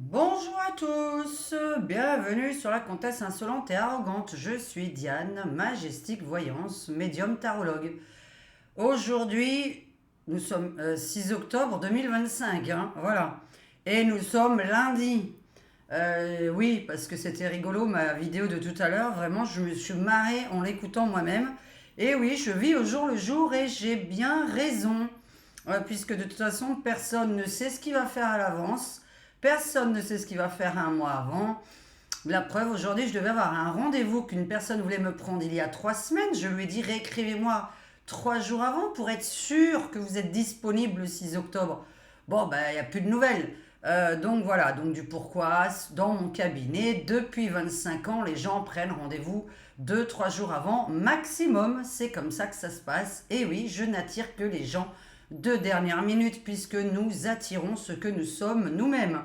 Bonjour à tous, bienvenue sur la Comtesse insolente et arrogante. Je suis Diane, majestique voyance, médium tarologue. Aujourd'hui, nous sommes 6 octobre 2025, voilà. Et nous sommes lundi. Oui, parce que c'était rigolo ma vidéo de tout à l'heure, vraiment je me suis marrée en l'écoutant moi-même. Et oui, je vis au jour le jour et j'ai bien raison. Puisque de toute façon, personne ne sait ce qu'il va faire à l'avance. Personne ne sait ce qu'il va faire un mois avant. La preuve, aujourd'hui, je devais avoir un rendez-vous qu'une personne voulait me prendre il y a 3 semaines. Je lui ai dit, réécrivez-moi 3 jours avant pour être sûr que vous êtes disponible le 6 octobre. Bon, ben, il n'y a plus de nouvelles. Donc voilà, donc du pourquoi, dans mon cabinet, depuis 25 ans, les gens prennent rendez-vous 2, 3 jours avant, maximum. C'est comme ça que ça se passe. Et oui, je n'attire que les gens de dernière minute, puisque nous attirons ce que nous sommes nous-mêmes.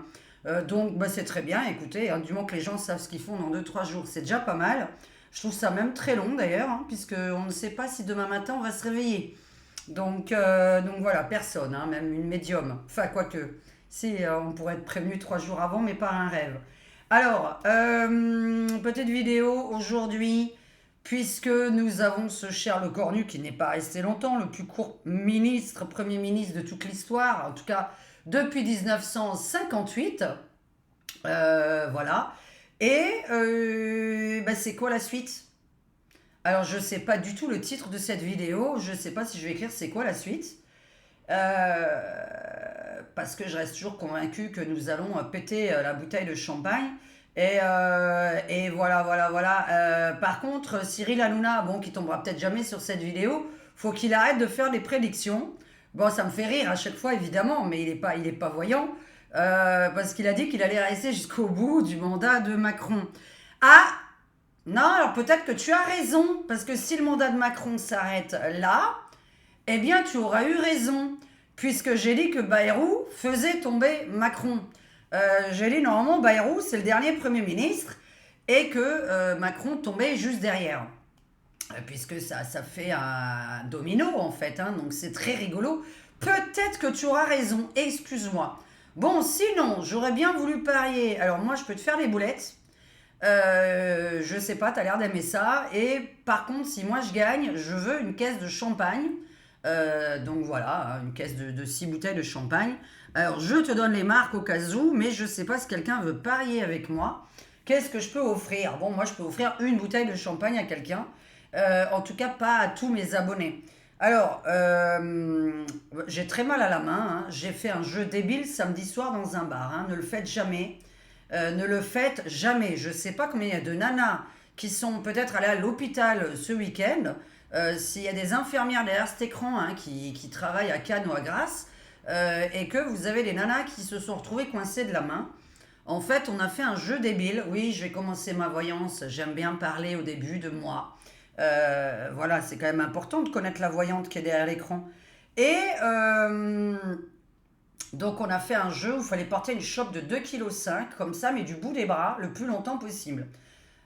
Donc bah, c'est très bien, écoutez, hein, du moment que les gens savent ce qu'ils font dans 2, 3 jours, c'est déjà pas mal. Je trouve ça même très long d'ailleurs, hein, puisqu'on ne sait pas si demain matin on va se réveiller. Donc voilà, personne, hein, même une médium. Enfin, quoique, si on pourrait être prévenu 3 jours avant, mais par un rêve. Alors, petite vidéo aujourd'hui, puisque nous avons ce cher Le Cornu qui n'est pas resté longtemps, le plus court premier ministre de toute l'histoire, en tout cas depuis 1958. Voilà. Et bah, c'est quoi la suite? Alors, je ne sais pas du tout le titre de cette vidéo. Je ne sais pas si je vais écrire c'est quoi la suite. Parce que je reste toujours convaincue que nous allons péter la bouteille de champagne. Et voilà. Par contre, Cyril Hanouna, bon, qui tombera peut-être jamais sur cette vidéo, faut qu'il arrête de faire des prédictions. Bon, ça me fait rire à chaque fois, évidemment, mais il est pas voyant. Parce qu'il a dit qu'il allait rester jusqu'au bout du mandat de Macron. Ah, non, alors peut-être que tu as raison, parce que si le mandat de Macron s'arrête là, eh bien tu auras eu raison, puisque j'ai dit que Bayrou faisait tomber Macron. J'ai dit normalement Bayrou c'est le dernier Premier ministre, et que Macron tombait juste derrière. Puisque ça fait un domino en fait, hein, donc c'est très rigolo. Peut-être que tu auras raison, excuse-moi. Bon, sinon, j'aurais bien voulu parier. Alors moi, je peux te faire les boulettes. Je sais pas, t'as l'air d'aimer ça. Et par contre, si moi je gagne, je veux une caisse de champagne. Donc voilà, une caisse de 6 bouteilles de champagne. Alors je te donne les marques au cas où, mais je sais pas si quelqu'un veut parier avec moi. Qu'est-ce que je peux offrir? Bon, moi je peux offrir une bouteille de champagne à quelqu'un. En tout cas, pas à tous mes abonnés. Alors, j'ai très mal à la main, hein. J'ai fait un jeu débile samedi soir dans un bar, hein. Ne le faites jamais. Ne le faites jamais. Je ne sais pas combien il y a de nanas qui sont peut-être allées à l'hôpital ce week-end. S'il y a des infirmières derrière cet écran, hein, qui travaillent à Cannes ou à Grasse, et que vous avez des nanas qui se sont retrouvées coincées de la main. En fait, on a fait un jeu débile. Oui, je vais commencer ma voyance. J'aime bien parler au début de moi. Voilà, c'est quand même important de connaître la voyante qui est derrière l'écran. Et donc on a fait un jeu où il fallait porter une chope de 2,5 kg, comme ça, mais du bout des bras, le plus longtemps possible.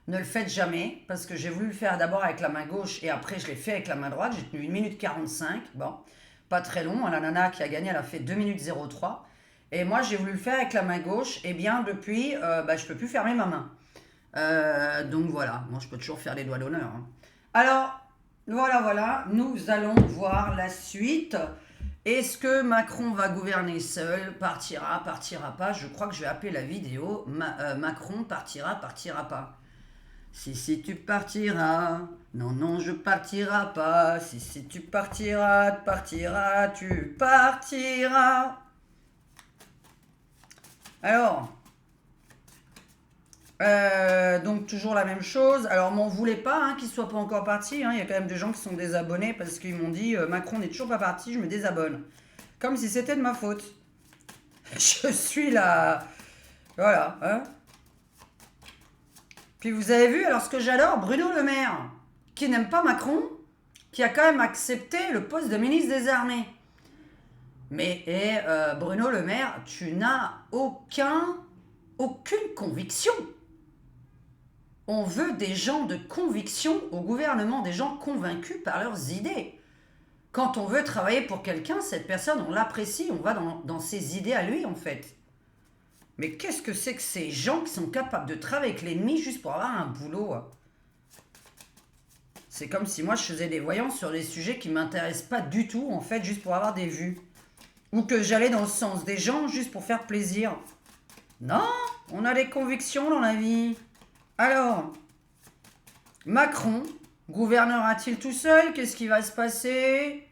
Ne le faites jamais, parce que j'ai voulu le faire d'abord avec la main gauche et après je l'ai fait avec la main droite. J'ai tenu 1 minute 45. Bon, pas très long. La nana qui a gagné, elle a fait 2 minutes 03. Et moi, j'ai voulu le faire avec la main gauche. Et bien, depuis, je peux plus fermer ma main. Donc voilà, moi je peux toujours faire les doigts d'honneur, hein. Alors, voilà, nous allons voir la suite. Est-ce que Macron va gouverner seul? Partira pas? Je crois que je vais appeler la vidéo Macron partira pas. Si tu partiras, non, je partiras pas. Si tu partiras, tu partiras. Alors, donc toujours la même chose. Alors m'en voulez pas, hein, qu'il soit pas encore parti, hein. Il y a quand même des gens qui sont désabonnés parce qu'ils m'ont dit Macron n'est toujours pas parti, je me désabonne. Comme si c'était de ma faute. Je suis là. Voilà, hein. Puis vous avez vu, alors ce que j'adore, Bruno Le Maire, qui n'aime pas Macron, qui a quand même accepté le poste de ministre des Armées. Mais Bruno Le Maire, tu n'as aucune conviction. On veut des gens de conviction au gouvernement, des gens convaincus par leurs idées. Quand on veut travailler pour quelqu'un, cette personne, on l'apprécie, on va dans ses idées à lui, en fait. Mais qu'est-ce que c'est que ces gens qui sont capables de travailler avec l'ennemi juste pour avoir un boulot? C'est comme si moi je faisais des voyances sur des sujets qui ne m'intéressent pas du tout, en fait, juste pour avoir des vues. Ou que j'allais dans le sens des gens juste pour faire plaisir. Non, on a des convictions dans la vie. Alors, Macron gouvernera-t-il tout seul? Qu'est-ce qui va se passer?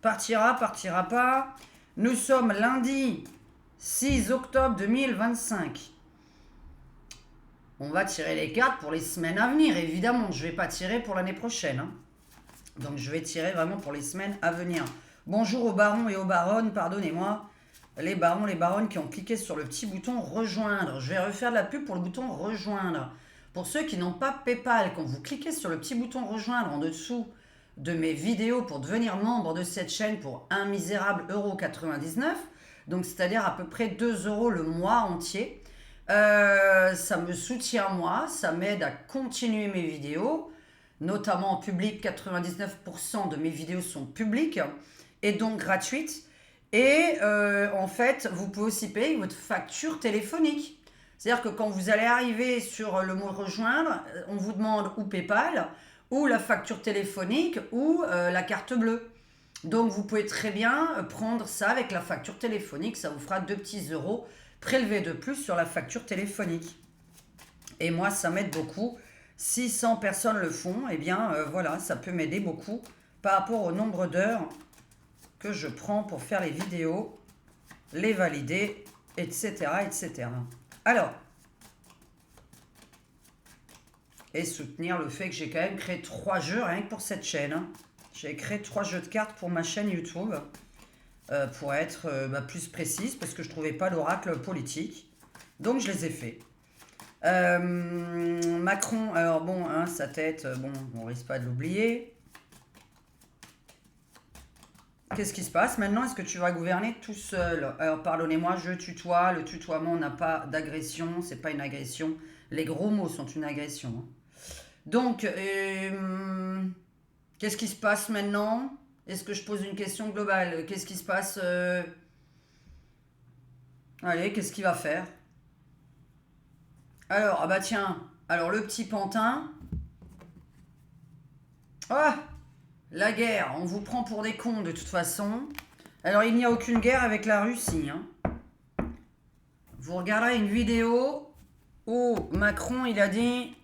Partira, partira pas? Nous sommes lundi 6 octobre 2025. On va tirer les cartes pour les semaines à venir, évidemment. Je ne vais pas tirer pour l'année prochaine. Hein. Donc je vais tirer vraiment pour les semaines à venir. Bonjour aux barons et aux baronnes, pardonnez-moi. Les barons, les baronnes qui ont cliqué sur le petit bouton rejoindre. Je vais refaire de la pub pour le bouton rejoindre. Pour ceux qui n'ont pas PayPal, quand vous cliquez sur le petit bouton rejoindre en dessous de mes vidéos pour devenir membre de cette chaîne pour un misérable €99, donc c'est-à-dire à peu près 2 € le mois entier, ça me soutient moi, ça m'aide à continuer mes vidéos, notamment en public. 99% de mes vidéos sont publiques et donc gratuites. Et en fait, vous pouvez aussi payer votre facture téléphonique. C'est-à-dire que quand vous allez arriver sur le mot rejoindre, on vous demande ou PayPal, ou la facture téléphonique, ou la carte bleue. Donc vous pouvez très bien prendre ça avec la facture téléphonique, ça vous fera 2 petits euros prélevés de plus sur la facture téléphonique. Et moi, ça m'aide beaucoup. Si 100 personnes le font, eh bien voilà, ça peut m'aider beaucoup par rapport au nombre d'heures que je prends pour faire les vidéos, les valider, etc. etc. Alors, et soutenir le fait que j'ai quand même créé 3 jeux rien que pour cette chaîne. Hein. J'ai créé 3 jeux de cartes pour ma chaîne YouTube, pour être plus précise, parce que je ne trouvais pas l'oracle politique. Donc je les ai faits. Macron, alors bon, hein, sa tête, bon, on risque pas de l'oublier. Qu'est-ce qui se passe maintenant? Est-ce que tu vas gouverner tout seul? Alors pardonnez-moi, je tutoie. Le tutoiement n'a pas d'agression, c'est pas une agression. Les gros mots sont une agression. Hein. Donc, qu'est-ce qui se passe maintenant? Est-ce que je pose une question globale? Qu'est-ce qui se passe? Allez, qu'est-ce qu'il va faire? Alors, ah bah tiens, alors le petit pantin. Ah, la guerre, on vous prend pour des cons de toute façon. Alors, il n'y a aucune guerre avec la Russie. Hein. Vous regarderez une vidéo où Macron, il a dit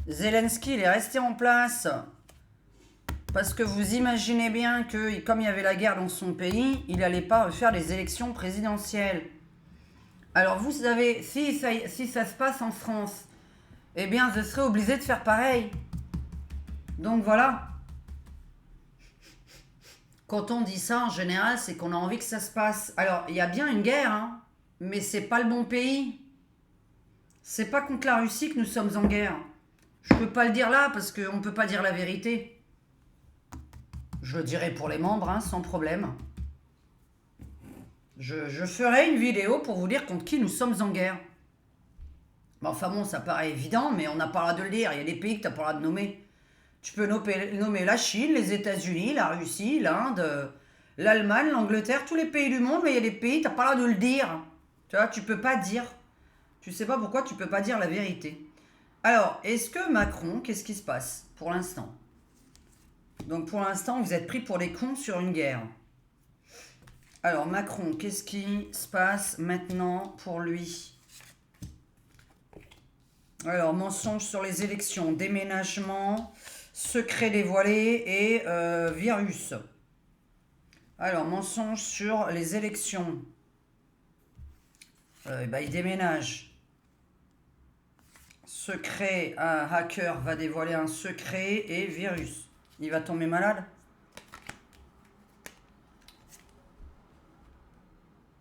Zelensky, il est resté en place parce que vous imaginez bien que, comme il y avait la guerre dans son pays, il n'allait pas refaire les élections présidentielles. Alors, vous savez, si ça se passe en France, eh bien, je serais obligé de faire pareil. Donc, voilà. Quand on dit ça, en général, c'est qu'on a envie que ça se passe. Alors, il y a bien une guerre, hein, mais c'est pas le bon pays. C'est pas contre la Russie que nous sommes en guerre. Je peux pas le dire là, parce qu'on peut pas dire la vérité. Je le dirai pour les membres, hein, sans problème. Je ferai une vidéo pour vous dire contre qui nous sommes en guerre. Enfin bon, ça paraît évident, mais on n'a pas le droit de le dire. Il y a des pays que tu n'as pas le droit de nommer. Tu peux nommer la Chine, les États-Unis, la Russie, l'Inde, l'Allemagne, l'Angleterre, tous les pays du monde, mais il y a des pays, tu n'as pas le droit de le dire. Tu vois, tu peux pas dire. Tu sais pas pourquoi tu peux pas dire la vérité. Alors, est-ce que Macron, qu'est-ce qui se passe pour l'instant? Donc pour l'instant, vous êtes pris pour les cons sur une guerre. Alors Macron, qu'est-ce qui se passe maintenant pour lui? Alors, mensonge sur les élections, déménagement, secret dévoilé et virus. Alors, mensonge sur les élections. Il déménage. Secret, un hacker va dévoiler un secret et virus. Il va tomber malade.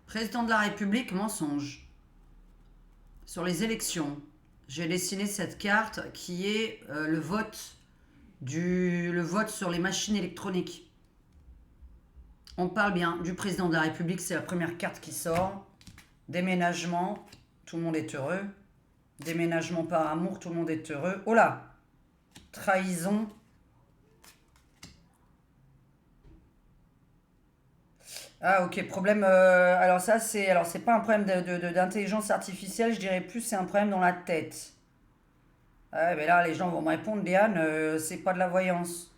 Président de la République, mensonge. Sur les élections. J'ai dessiné cette carte qui est le vote sur les machines électroniques. On parle bien du président de la République, c'est la première carte qui sort. Déménagement, tout le monde est heureux. Déménagement par amour, tout le monde est heureux. Oh là! Trahison. Ah, ok, problème. Alors, ça, c'est. Alors, c'est pas un problème d'intelligence artificielle, je dirais plus, c'est un problème dans la tête. Ah, mais là, les gens vont me répondre, Diane, c'est pas de la voyance.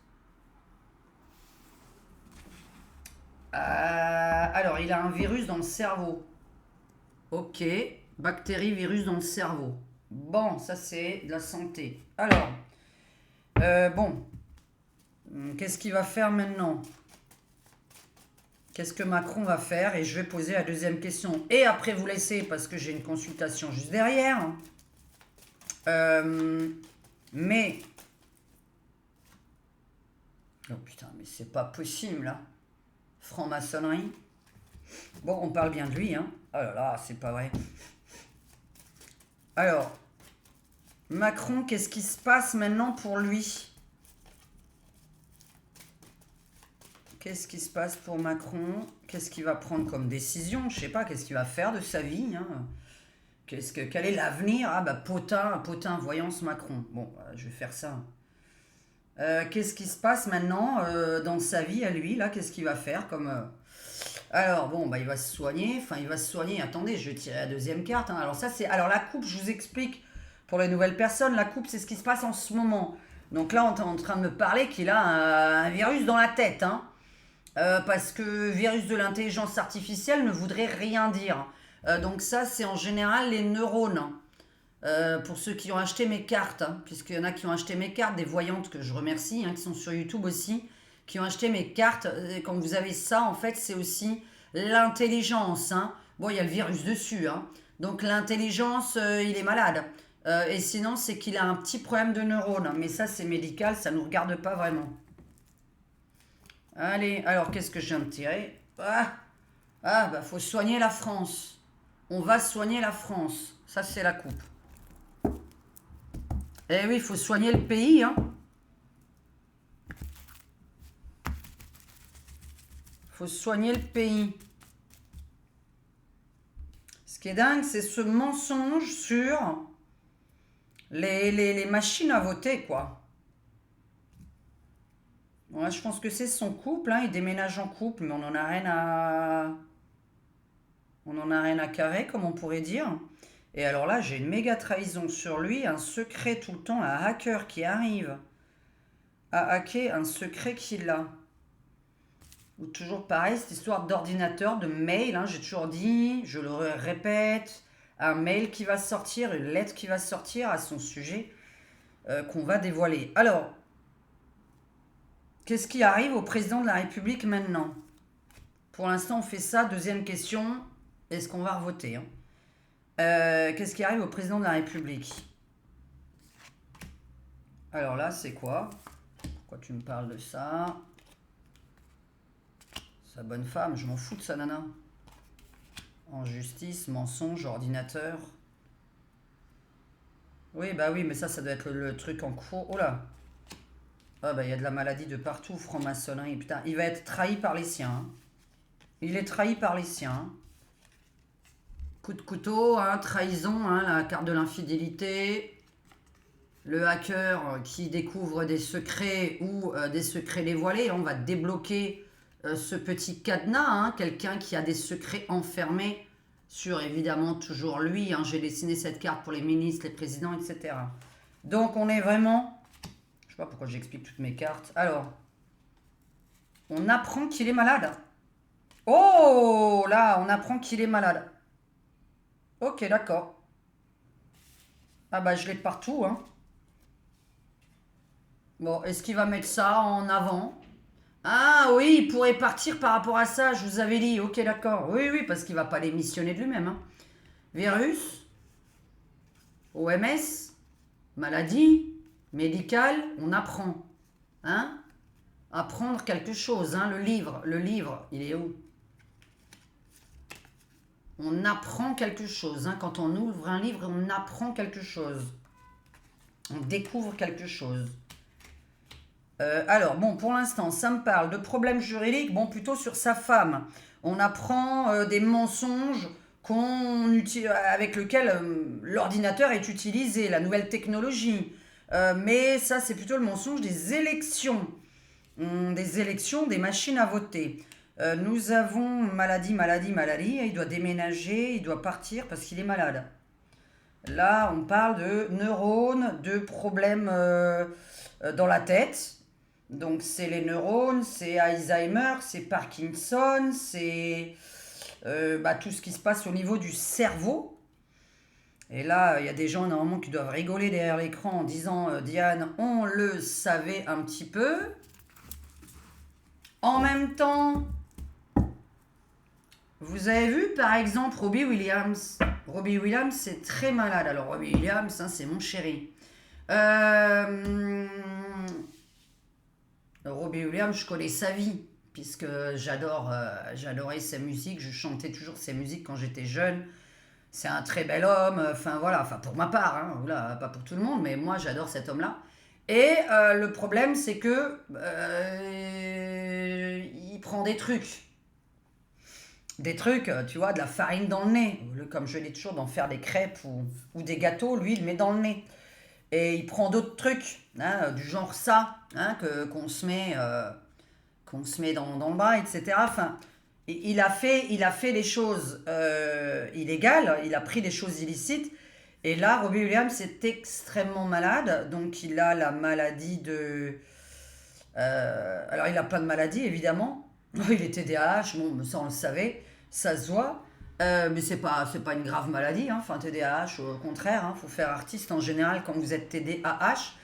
Alors, il a un virus dans le cerveau. Ok, bactérie, virus dans le cerveau. Bon, ça, c'est de la santé. Alors, bon, qu'est-ce qu'il va faire maintenant? Qu'est-ce que Macron va faire? Et je vais poser la deuxième question. Et après vous laisser, parce que j'ai une consultation juste derrière. Euh, mais... Oh putain, mais c'est pas possible, là. Franc-maçonnerie. Bon, on parle bien de lui, hein. Oh là là, c'est pas vrai. Alors, Macron, qu'est-ce qui se passe maintenant pour lui? Qu'est-ce qui se passe pour Macron? Qu'est-ce qu'il va prendre comme décision? Je sais pas, qu'est-ce qu'il va faire de sa vie, hein? Quel est l'avenir? Ah bah Potin, voyance Macron. Bon, je vais faire ça. Qu'est-ce qui se passe maintenant dans sa vie à lui, là? Qu'est-ce qu'il va faire comme... Alors, bon, bah, il va se soigner. Enfin, il va se soigner. Attendez, je vais tirer la deuxième carte, hein. Alors, ça, c'est... Alors, la coupe, je vous explique pour les nouvelles personnes. La coupe, c'est ce qui se passe en ce moment. Donc là, on est en train de me parler qu'il a un virus dans la tête, hein. Parce que virus de l'intelligence artificielle ne voudrait rien dire. Donc ça, c'est en général les neurones, hein. Pour ceux qui ont acheté mes cartes, hein, puisqu'il y en a qui ont acheté mes cartes, des voyantes que je remercie, hein, qui sont sur YouTube aussi, qui ont acheté mes cartes. Et quand vous avez ça, en fait, c'est aussi l'intelligence, hein. Bon, il y a le virus dessus, hein. Donc l'intelligence, il est malade. Et sinon, c'est qu'il a un petit problème de neurones. Mais ça, c'est médical, ça ne nous regarde pas vraiment. Allez, alors qu'est-ce que je viens de tirer? Bah faut soigner la France. On va soigner la France. Ça, c'est la coupe. Eh oui, il faut soigner le pays, hein. Faut soigner le pays. Ce qui est dingue, c'est ce mensonge sur les machines à voter, quoi. Ouais, je pense que c'est son couple, hein. Il déménage en couple, mais on en a rien à... On en a rien à carrer, comme on pourrait dire. Et alors là, j'ai une méga trahison sur lui, un secret tout le temps, un hacker qui arrive à hacker un secret qu'il a. Ou toujours pareil, cette histoire d'ordinateur, de mail, hein, j'ai toujours dit, je le répète, un mail qui va sortir, une lettre qui va sortir à son sujet, qu'on va dévoiler. Alors, qu'est-ce qui arrive au président de la République maintenant? Pour l'instant, on fait ça. Deuxième question, est-ce qu'on va revoter, hein? Qu'est-ce qui arrive au président de la République? Alors là, c'est quoi? Pourquoi tu me parles de ça? Sa bonne femme, je m'en fous de sa nana. En justice, mensonge, ordinateur. Oui, bah oui, mais ça doit être le truc en cours. Oh là! Ah bah il y a de la maladie de partout, franc-maçonnerie. Putain, il va être trahi par les siens, hein. Il est trahi par les siens, hein. Coup de couteau, hein, trahison, hein, la carte de l'infidélité. Le hacker qui découvre des secrets ou des secrets dévoilés. On va débloquer ce petit cadenas, hein, quelqu'un qui a des secrets enfermés sur évidemment toujours lui, hein. J'ai dessiné cette carte pour les ministres, les présidents, etc. Donc on est vraiment... Je sais pas pourquoi j'explique toutes mes cartes. Alors, on apprend qu'il est malade. Oh, là, on apprend qu'il est malade. Ok, d'accord. Ah bah je l'ai de partout, hein. Bon, est-ce qu'il va mettre ça en avant? Ah oui, il pourrait partir par rapport à ça, je vous avais dit. Ok, d'accord. Oui, oui, parce qu'il va pas démissionner de lui-même, hein. Virus, OMS, maladie, médicale, on apprend. Hein? Apprendre quelque chose, hein. Le livre, il est où? On apprend quelque chose, hein. Quand on ouvre un livre, on apprend quelque chose. On découvre quelque chose. Alors, bon, pour l'instant, ça me parle de problèmes juridiques, bon, plutôt sur sa femme. On apprend des mensonges avec lesquels l'ordinateur est utilisé, la nouvelle technologie. Mais ça, c'est plutôt le mensonge des élections. Des élections, des machines à voter. Nous avons maladie, maladie, maladie. Et il doit déménager, il doit partir parce qu'il est malade. Là, on parle de neurones, de problèmes dans la tête. Donc, c'est les neurones, c'est Alzheimer, c'est Parkinson, c'est tout ce qui se passe au niveau du cerveau. Et là, il y a des gens normalement qui doivent rigoler derrière l'écran en disant Diane, on le savait un petit peu. En même temps, vous avez vu par exemple Robbie Williams. Robbie Williams, c'est très malade. Alors, Robbie Williams, hein, c'est mon chéri. Robbie Williams, je connais sa vie, puisque j'adorais sa musique. Je chantais toujours ses musiques quand j'étais jeune. C'est un très bel homme, enfin voilà, enfin pour ma part, hein, oula, pas pour tout le monde, mais moi j'adore cet homme-là. Et le problème, c'est que il prend des trucs, tu vois, de la farine dans le nez. Comme je dis toujours, d'en faire des crêpes ou des gâteaux, lui, il met dans le nez. Et il prend d'autres trucs, hein, du genre ça, hein, qu'on se met dans le bras, etc. Enfin, il a fait des choses illégales, il a pris des choses illicites. Et là, Robbie Williams est extrêmement malade, donc il a la maladie de... alors, il a plein de maladies, évidemment. Il est TDAH, bon, ça on le savait, ça se voit. Mais c'est pas une grave maladie, hein. Enfin, TDAH, au contraire, hein, faut faire artiste en général quand vous êtes TDAH.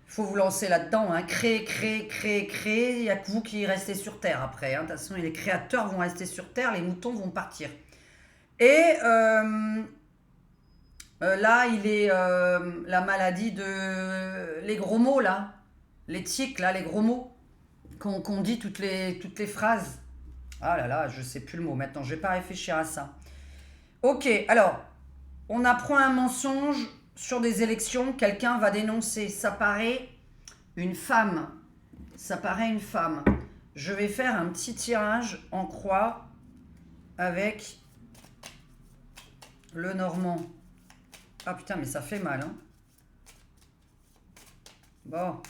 Il faut vous lancer là-dedans, hein. Créer, créer, créer, créer. Il n'y a que vous qui restez sur Terre après, hein. De toute façon, les créateurs vont rester sur Terre, les moutons vont partir. Et là, il est la maladie de... Les gros mots, là. Les tics, là, les gros mots. Qu'on dit toutes les phrases. Ah là là, je sais plus le mot maintenant, je vais pas réfléchir à ça. Ok, alors, on apprend un mensonge sur des élections, quelqu'un va dénoncer. Ça paraît une femme. Ça paraît une femme. Je vais faire un petit tirage en croix avec le normand. Ah putain, mais ça fait mal, hein. Bon.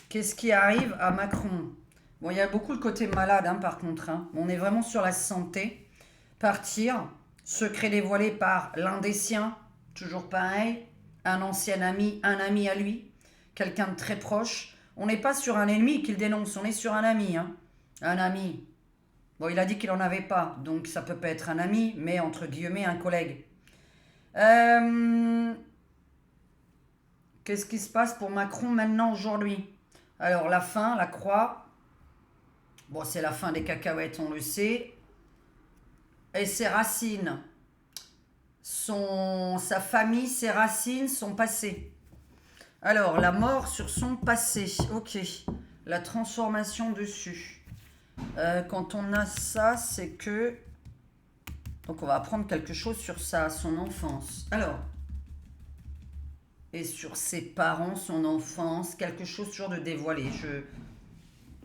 Qu'est-ce qui arrive à Macron? Bon, il y a beaucoup le côté malade, hein, par contre, hein. On est vraiment sur la santé. Partir, secret dévoilé par l'un des siens, toujours pareil, un ancien ami, un ami à lui, quelqu'un de très proche. On n'est pas sur un ennemi qu'il dénonce, on est sur un ami, hein. Un ami. Bon, il a dit qu'il n'en avait pas, donc ça peut pas être un ami, mais entre guillemets un collègue. Qu'est-ce qui se passe pour Macron maintenant, aujourd'hui? Alors, la fin, la croix. Bon, c'est la fin des cacahuètes, on le sait. Et ses racines, sa famille, ses racines, son passé. Alors, la mort sur son passé. Ok. La transformation dessus. Quand on a ça, c'est que... Donc, on va apprendre quelque chose sur ça, son enfance. Alors, et sur ses parents, son enfance, quelque chose toujours de dévoilé.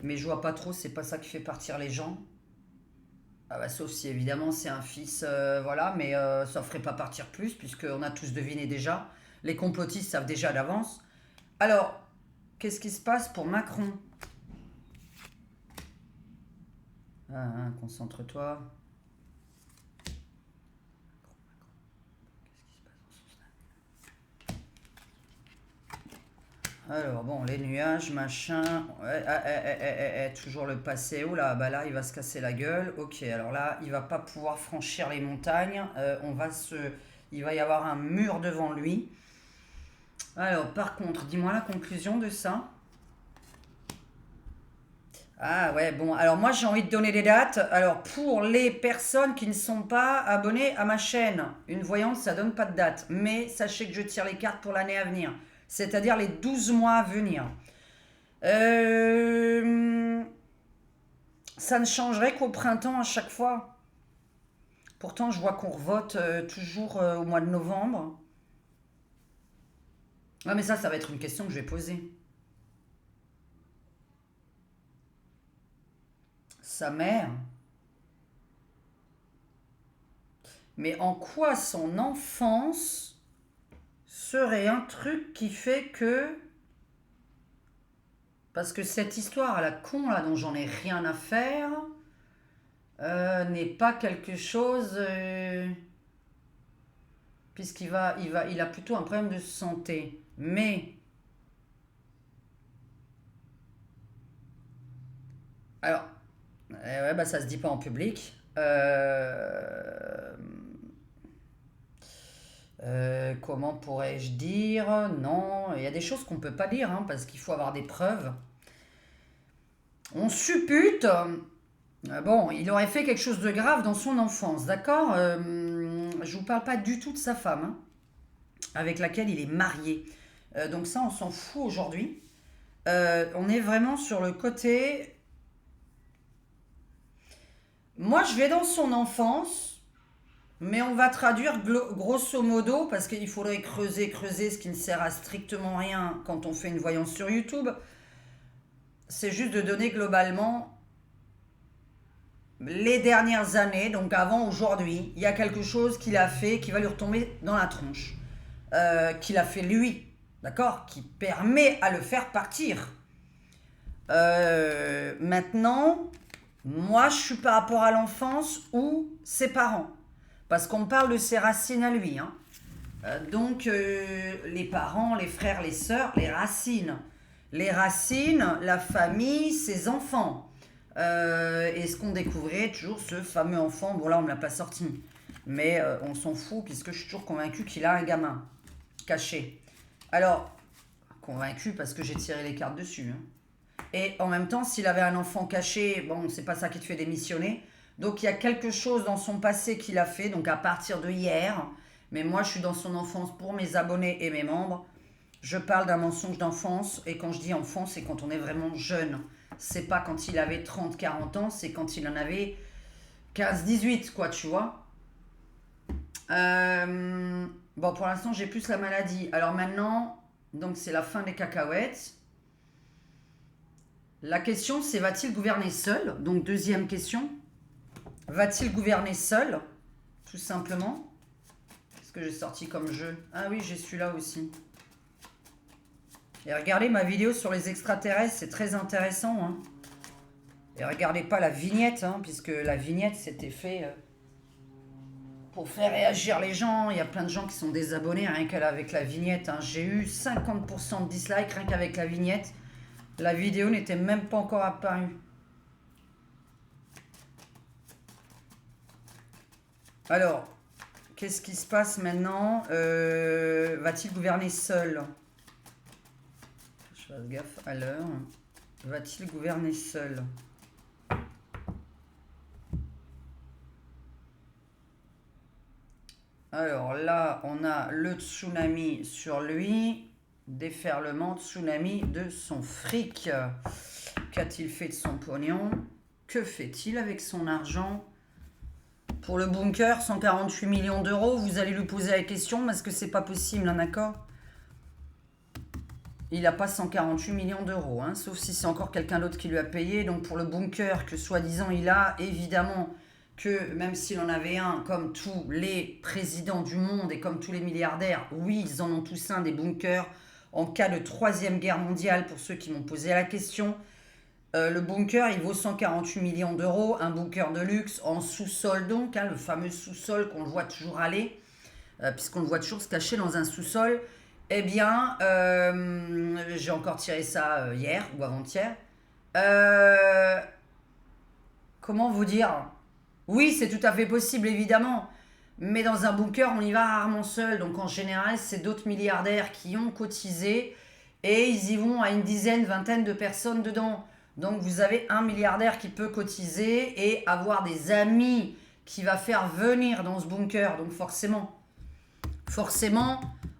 Mais je vois pas trop, c'est pas ça qui fait partir les gens. Ah bah, sauf si évidemment c'est un fils, voilà, mais ça ferait pas partir plus, puisqu'on a tous deviné déjà. Les complotistes savent déjà d'avance. Alors, qu'est-ce qui se passe pour Macron? Ah, concentre-toi. Alors, bon, les nuages, machin. Toujours le passé. Oh là, bah là, il va se casser la gueule. Ok, alors là, il va pas pouvoir franchir les montagnes. Il va y avoir un mur devant lui. Alors, par contre, dis-moi la conclusion de ça. Ah ouais, bon, alors moi j'ai envie de donner des dates. Alors pour les personnes qui ne sont pas abonnées à ma chaîne, une voyante ça donne pas de date. Mais sachez que je tire les cartes pour l'année à venir, c'est-à-dire les 12 mois à venir. Ça ne changerait qu'au printemps à chaque fois. Pourtant je vois qu'on revote toujours au mois de novembre. Ah mais ça va être une question que je vais poser. Sa mère. Mais en quoi son enfance serait un truc qui fait que Parce que cette histoire à la con, là, dont j'en ai rien à faire, n'est pas quelque chose... il a plutôt un problème de santé. Mais... Alors, ouais, bah ça se dit pas en public. Comment pourrais-je dire? Non, il y a des choses qu'on peut pas dire, hein, parce qu'il faut avoir des preuves. On suppute. Bon, il aurait fait quelque chose de grave dans son enfance, d'accord? Je vous parle pas du tout de sa femme, hein, avec laquelle il est marié. Donc ça, on s'en fout aujourd'hui. On est vraiment sur le côté. Moi, je vais dans son enfance, mais on va traduire grosso modo, parce qu'il faudrait creuser, creuser, ce qui ne sert à strictement rien quand on fait une voyance sur YouTube. C'est juste de donner globalement les dernières années, donc avant aujourd'hui, il y a quelque chose qu'il a fait qui va lui retomber dans la tronche. Qu'il a fait lui, d'accord? Qui permet à le faire partir. Maintenant, moi, je suis par rapport à l'enfance ou ses parents. Parce qu'on parle de ses racines à lui, hein. Donc, les parents, les frères, les sœurs, les racines. Les racines, la famille, ses enfants. Et ce qu'on découvrait, toujours ce fameux enfant, bon là on ne me l'a pas sorti, mais on s'en fout puisque je suis toujours convaincue qu'il a un gamin caché. Alors, convaincu parce que j'ai tiré les cartes dessus, hein. Et en même temps, s'il avait un enfant caché, bon, c'est pas ça qui te fait démissionner. Donc il y a quelque chose dans son passé qu'il a fait, donc à partir de hier. Mais moi, je suis dans son enfance pour mes abonnés et mes membres. Je parle d'un mensonge d'enfance, et quand je dis enfance, c'est quand on est vraiment jeune. C'est pas quand il avait 30, 40 ans, c'est quand il en avait 15, 18, quoi, tu vois. Bon, pour l'instant, j'ai plus la maladie. Alors maintenant, donc c'est la fin des cacahuètes. La question, c'est va-t-il gouverner seul? Donc deuxième question. Va-t-il gouverner seul? Tout simplement. Qu'est-ce que j'ai sorti comme jeu? Ah oui, j'ai celui-là aussi. Et regardez ma vidéo sur les extraterrestres, c'est très intéressant, hein. Et regardez pas la vignette, hein, puisque la vignette c'était fait pour faire réagir les gens. Il y a plein de gens qui sont désabonnés rien qu'avec la vignette, hein. J'ai eu 50% de dislikes rien qu'avec la vignette. La vidéo n'était même pas encore apparue. Alors, qu'est-ce qui se passe maintenant? Va-t-il gouverner seul? Je fasse gaffe à l'heure. Va-t-il gouverner seul? Alors là, on a le tsunami sur lui. Déferlement, tsunami de son fric. Qu'a-t-il fait de son pognon? Que fait-il avec son argent? Pour le bunker, 148 millions d'euros, vous allez lui poser la question parce que c'est pas possible, hein, d'accord? Il n'a pas 148 millions d'euros, hein, sauf si c'est encore quelqu'un d'autre qui lui a payé. Donc pour le bunker que soi-disant il a, évidemment que même s'il en avait un, comme tous les présidents du monde et comme tous les milliardaires, oui, ils en ont tous un des bunkers en cas de troisième guerre mondiale, pour ceux qui m'ont posé la question. Le bunker, il vaut 148 millions d'euros, un bunker de luxe en sous-sol donc, hein, le fameux sous-sol qu'on le voit toujours aller, puisqu'on le voit toujours se cacher dans un sous-sol. Eh bien, j'ai encore tiré ça hier ou avant-hier. Comment vous dire? Oui, c'est tout à fait possible, évidemment. Mais dans un bunker, on y va rarement seul. Donc en général, c'est d'autres milliardaires qui ont cotisé et ils y vont à une dizaine, vingtaine de personnes dedans. Donc vous avez un milliardaire qui peut cotiser et avoir des amis qui va faire venir dans ce bunker. Donc forcément,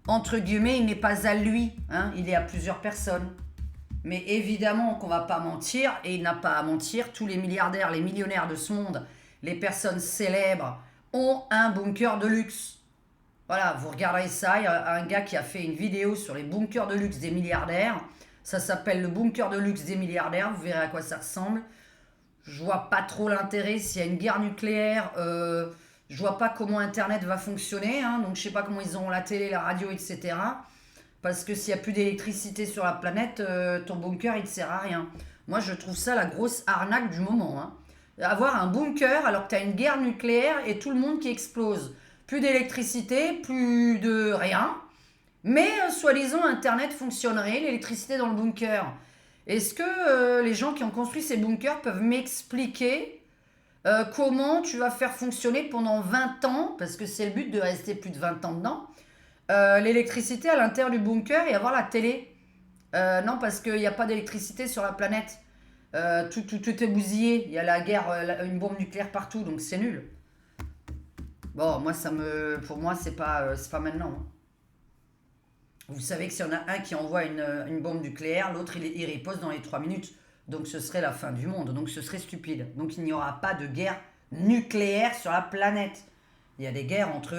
entre guillemets, il n'est pas à lui, hein, il est à plusieurs personnes. Mais évidemment qu'on ne va pas mentir, et il n'a pas à mentir, tous les milliardaires, les millionnaires de ce monde, les personnes célèbres, ont un bunker de luxe. Voilà, vous regarderez ça, il y a un gars qui a fait une vidéo sur les bunkers de luxe des milliardaires. Ça s'appelle le bunker de luxe des milliardaires, vous verrez à quoi ça ressemble. Je vois pas trop l'intérêt s'il y a une guerre nucléaire. Je vois pas comment Internet va fonctionner, hein, donc je sais pas comment ils auront la télé, la radio, etc. Parce que s'il n'y a plus d'électricité sur la planète, ton bunker, il ne sert à rien. Moi, je trouve ça la grosse arnaque du moment, hein. Avoir un bunker alors que tu as une guerre nucléaire et tout le monde qui explose. Plus d'électricité, plus de rien. Mais, soi-disant, Internet fonctionnerait, l'électricité dans le bunker. Est-ce que les gens qui ont construit ces bunkers peuvent m'expliquer comment tu vas faire fonctionner pendant 20 ans, parce que c'est le but de rester plus de 20 ans dedans, l'électricité à l'intérieur du bunker et avoir la télé? Non, parce qu'il n'y a pas d'électricité sur la planète. Tout est bousillé. Il y a la guerre, une bombe nucléaire partout, donc c'est nul. Bon, pour moi, c'est pas maintenant, hein. Vous savez que s'il y en a un qui envoie une bombe nucléaire, l'autre il riposte dans les 3 minutes. Donc ce serait la fin du monde. Donc ce serait stupide. Donc il n'y aura pas de guerre nucléaire sur la planète. Il y a des guerres entre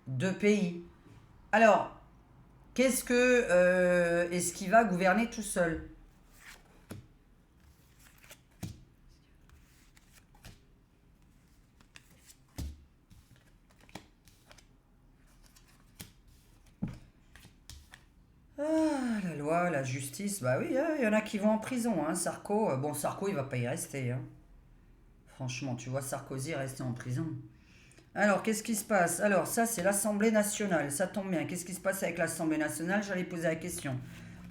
deux pays. Alors, est-ce qu'il va gouverner tout seul? Ah, la loi, la justice, bah oui, il y en a qui vont en prison, hein. Sarko, bon, Sarko, il va pas y rester, hein. Franchement, tu vois Sarkozy rester en prison. Alors, qu'est-ce qui se passe? Alors, ça, c'est l'Assemblée nationale. Ça tombe bien. Qu'est-ce qui se passe avec l'Assemblée nationale? J'allais poser la question.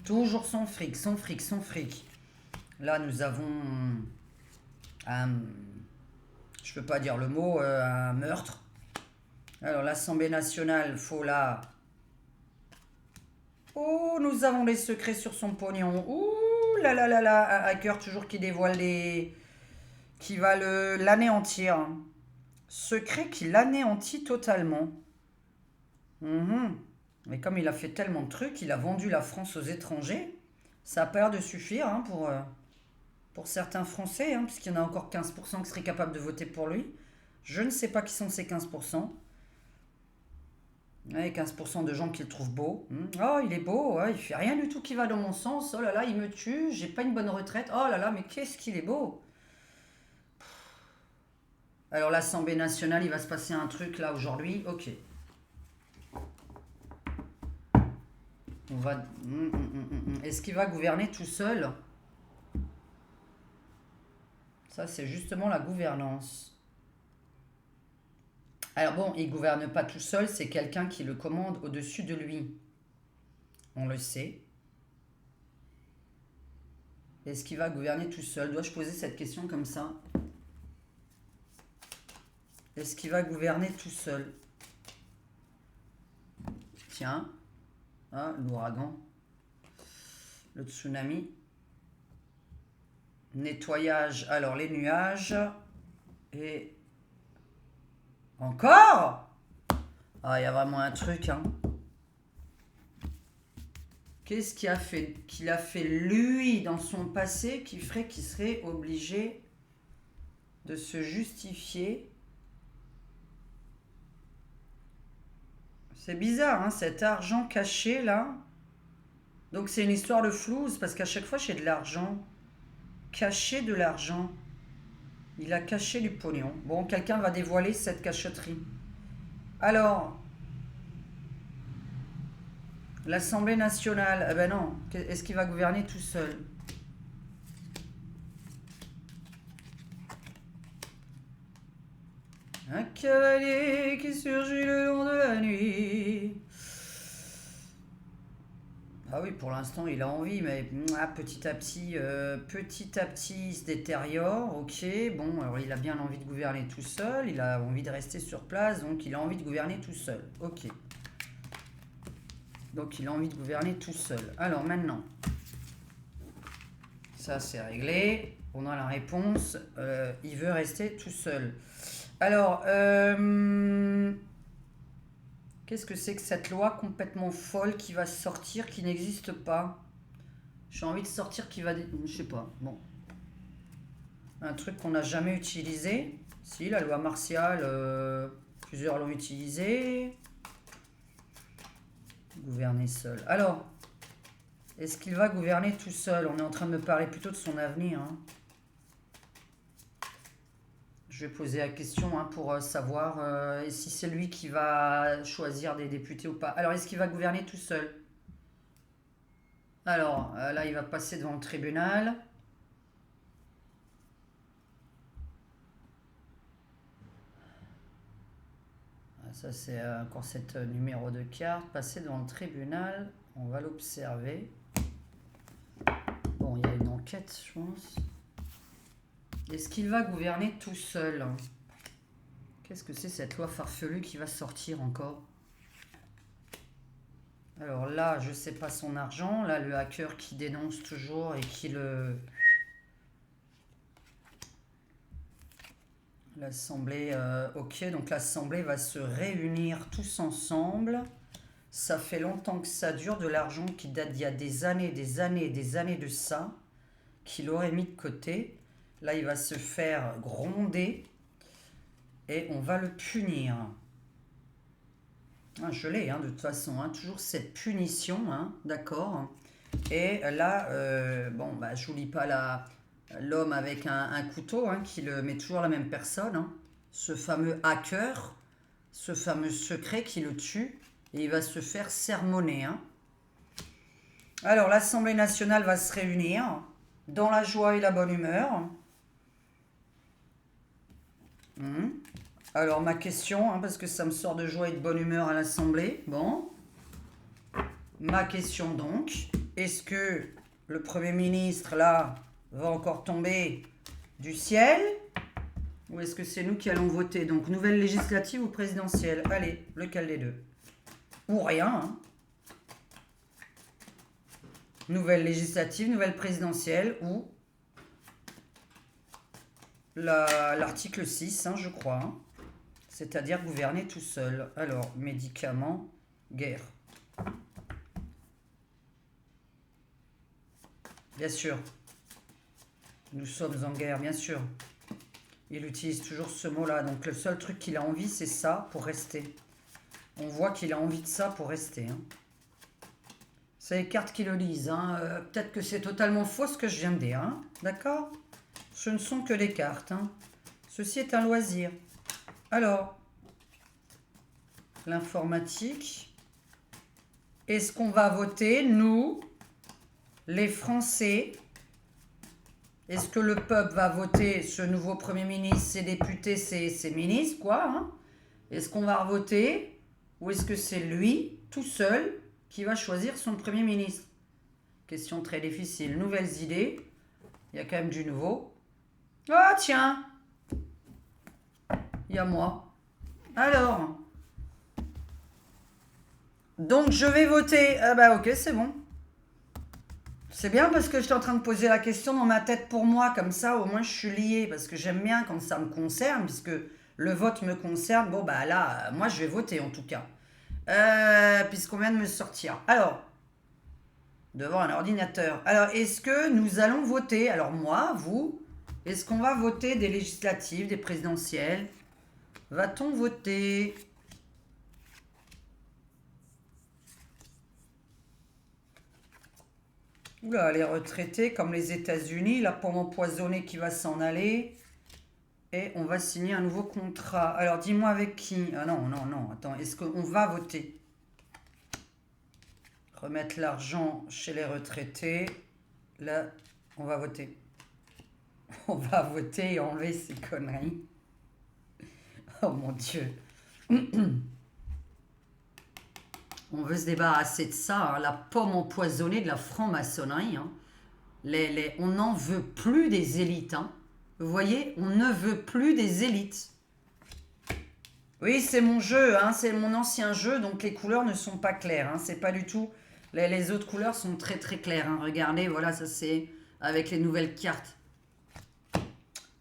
Toujours son fric, son fric, son fric. Là, nous avons un, je peux pas dire le mot, un meurtre. Alors, l'Assemblée nationale, faut là. Oh, nous avons des secrets sur son pognon. Ouh là là là là, un hacker toujours qui dévoile qui va l'anéantir. Secret qui l'anéantit totalement. Mhm. Mais comme il a fait tellement de trucs, il a vendu la France aux étrangers. Ça a pas l'air de suffire, hein, pour certains Français, hein, puisqu'il y en a encore 15% qui seraient capables de voter pour lui. Je ne sais pas qui sont ces 15%. Ouais, 15% de gens qui le trouvent beau. Oh, il est beau, ouais, il fait rien du tout qui va dans mon sens. Oh là là, il me tue, j'ai pas une bonne retraite. Oh là là, mais qu'est-ce qu'il est beau. Alors l'Assemblée nationale, il va se passer un truc là aujourd'hui. Ok. On va. Est-ce qu'il va gouverner tout seul? Ça, c'est justement la gouvernance. Alors bon, il gouverne pas tout seul, c'est quelqu'un qui le commande au-dessus de lui. On le sait. Est-ce qu'il va gouverner tout seul? Dois-je poser cette question comme ça? Est-ce qu'il va gouverner tout seul? Tiens. Ah, l'ouragan. Le tsunami. Nettoyage. Alors, les nuages. Et... Encore? Ah, il y a vraiment un truc, hein. Qu'est-ce qu'il a fait lui dans son passé qui ferait qu'il serait obligé de se justifier? C'est bizarre, hein, cet argent caché là. Donc c'est une histoire de flouze parce qu'à chaque fois j'ai de l'argent. Caché de l'argent. Il a caché du pognon. Bon, quelqu'un va dévoiler cette cachotterie. Alors, l'Assemblée nationale, eh ben non, est-ce qu'il va gouverner tout seul? Un cavalier qui surgit le long de la nuit. Ah oui, pour l'instant, il a envie, mais petit à petit, il se détériore. Ok, bon, alors il a bien envie de gouverner tout seul, il a envie de rester sur place, donc il a envie de gouverner tout seul. Ok. Donc il a envie de gouverner tout seul. Alors maintenant, ça c'est réglé. On a la réponse. Il veut rester tout seul. Alors, qu'est-ce que c'est que cette loi complètement folle qui va sortir, qui n'existe pas? J'ai envie de sortir qui va... Je sais pas. Bon. Un truc qu'on n'a jamais utilisé. Si, la loi martiale, plusieurs l'ont utilisé. Gouverner seul. Alors, est-ce qu'il va gouverner tout seul? On est en train de me parler plutôt de son avenir, hein. Je vais poser la question, hein, pour savoir si c'est lui qui va choisir des députés ou pas. Alors, est-ce qu'il va gouverner tout seul? Alors, là, il va passer devant le tribunal. Ça, c'est encore cette numéro de carte. Passer devant le tribunal. On va l'observer. Bon, il y a une enquête, je pense. Est-ce qu'il va gouverner tout seul? Qu'est-ce que c'est cette loi farfelue qui va sortir encore? Alors là, je sais pas son argent. Là, le hacker qui dénonce toujours et qui le... L'Assemblée, ok, donc l'Assemblée va se réunir tous ensemble. Ça fait longtemps que ça dure, de l'argent qui date d'il y a des années, des années, des années de ça, qu'il aurait mis de côté. Là, il va se faire gronder et on va le punir. Ah, je l'ai, hein, de toute façon, hein, toujours cette punition, hein, d'accord. Et là, bon, bah, je vous lis pas l'homme avec un couteau, hein, qui le met toujours la même personne, hein. Ce fameux hacker, ce fameux secret qui le tue, et il va se faire sermonner, hein. Alors, l'Assemblée nationale va se réunir dans la joie et la bonne humeur. Alors, ma question, hein, parce que ça me sort de joie et de bonne humeur à l'Assemblée. Bon. Ma question donc, est-ce que le Premier ministre, là, va encore tomber du ciel? Ou est-ce que c'est nous qui allons voter? Donc, nouvelle législative ou présidentielle? Allez, lequel des deux? Ou rien, hein. Nouvelle législative, nouvelle présidentielle ou l'article 6, hein, je crois. Hein. C'est-à-dire gouverner tout seul. Alors, médicaments, guerre. Bien sûr. Nous sommes en guerre, bien sûr. Il utilise toujours ce mot-là. Donc, le seul truc qu'il a envie, c'est ça pour rester. On voit qu'il a envie de ça pour rester. Hein. C'est les cartes qui le lisent. Hein. Peut-être que c'est totalement faux ce que je viens de dire. Hein. D'accord? Ce ne sont que des cartes. Hein. Ceci est un loisir. Alors, l'informatique. Est-ce qu'on va voter, nous, les Français? Est-ce que le peuple va voter ce nouveau Premier ministre, ses députés, ses ministres, quoi, hein? Est-ce qu'on va voter ou est-ce que c'est lui, tout seul, qui va choisir son Premier ministre? Question très difficile. Nouvelles idées. Il y a quand même du nouveau. Ah, tiens! Il y a moi. Alors? Donc, je vais voter. Ah bah ok, c'est bon. C'est bien parce que j'étais en train de poser la question dans ma tête pour moi, comme ça au moins je suis liée, parce que j'aime bien quand ça me concerne, puisque le vote me concerne. Bon bah là, moi je vais voter en tout cas, puisqu'on vient de me sortir. Alors, devant un ordinateur. Alors, est-ce que nous allons voter? Alors moi, vous, est-ce qu'on va voter des législatives, des présidentielles? Va-t-on voter? Oula, les retraités, comme les États-Unis, la pomme empoisonnée qui va s'en aller. Et on va signer un nouveau contrat. Alors, dis-moi avec qui? Ah non, non, non. Attends, est-ce qu'on va voter? Remettre l'argent chez les retraités. Là, on va voter. On va voter et enlever ces conneries. Oh mon Dieu. On veut se débarrasser de ça, hein, la pomme empoisonnée de la franc-maçonnerie. Hein. On n'en veut plus des élites. Hein. Vous voyez, on ne veut plus des élites. Oui, c'est mon jeu, hein, c'est mon ancien jeu, donc les couleurs ne sont pas claires. Hein, c'est pas du tout... Les autres couleurs sont très très claires. Hein. Regardez, voilà, ça c'est avec les nouvelles cartes.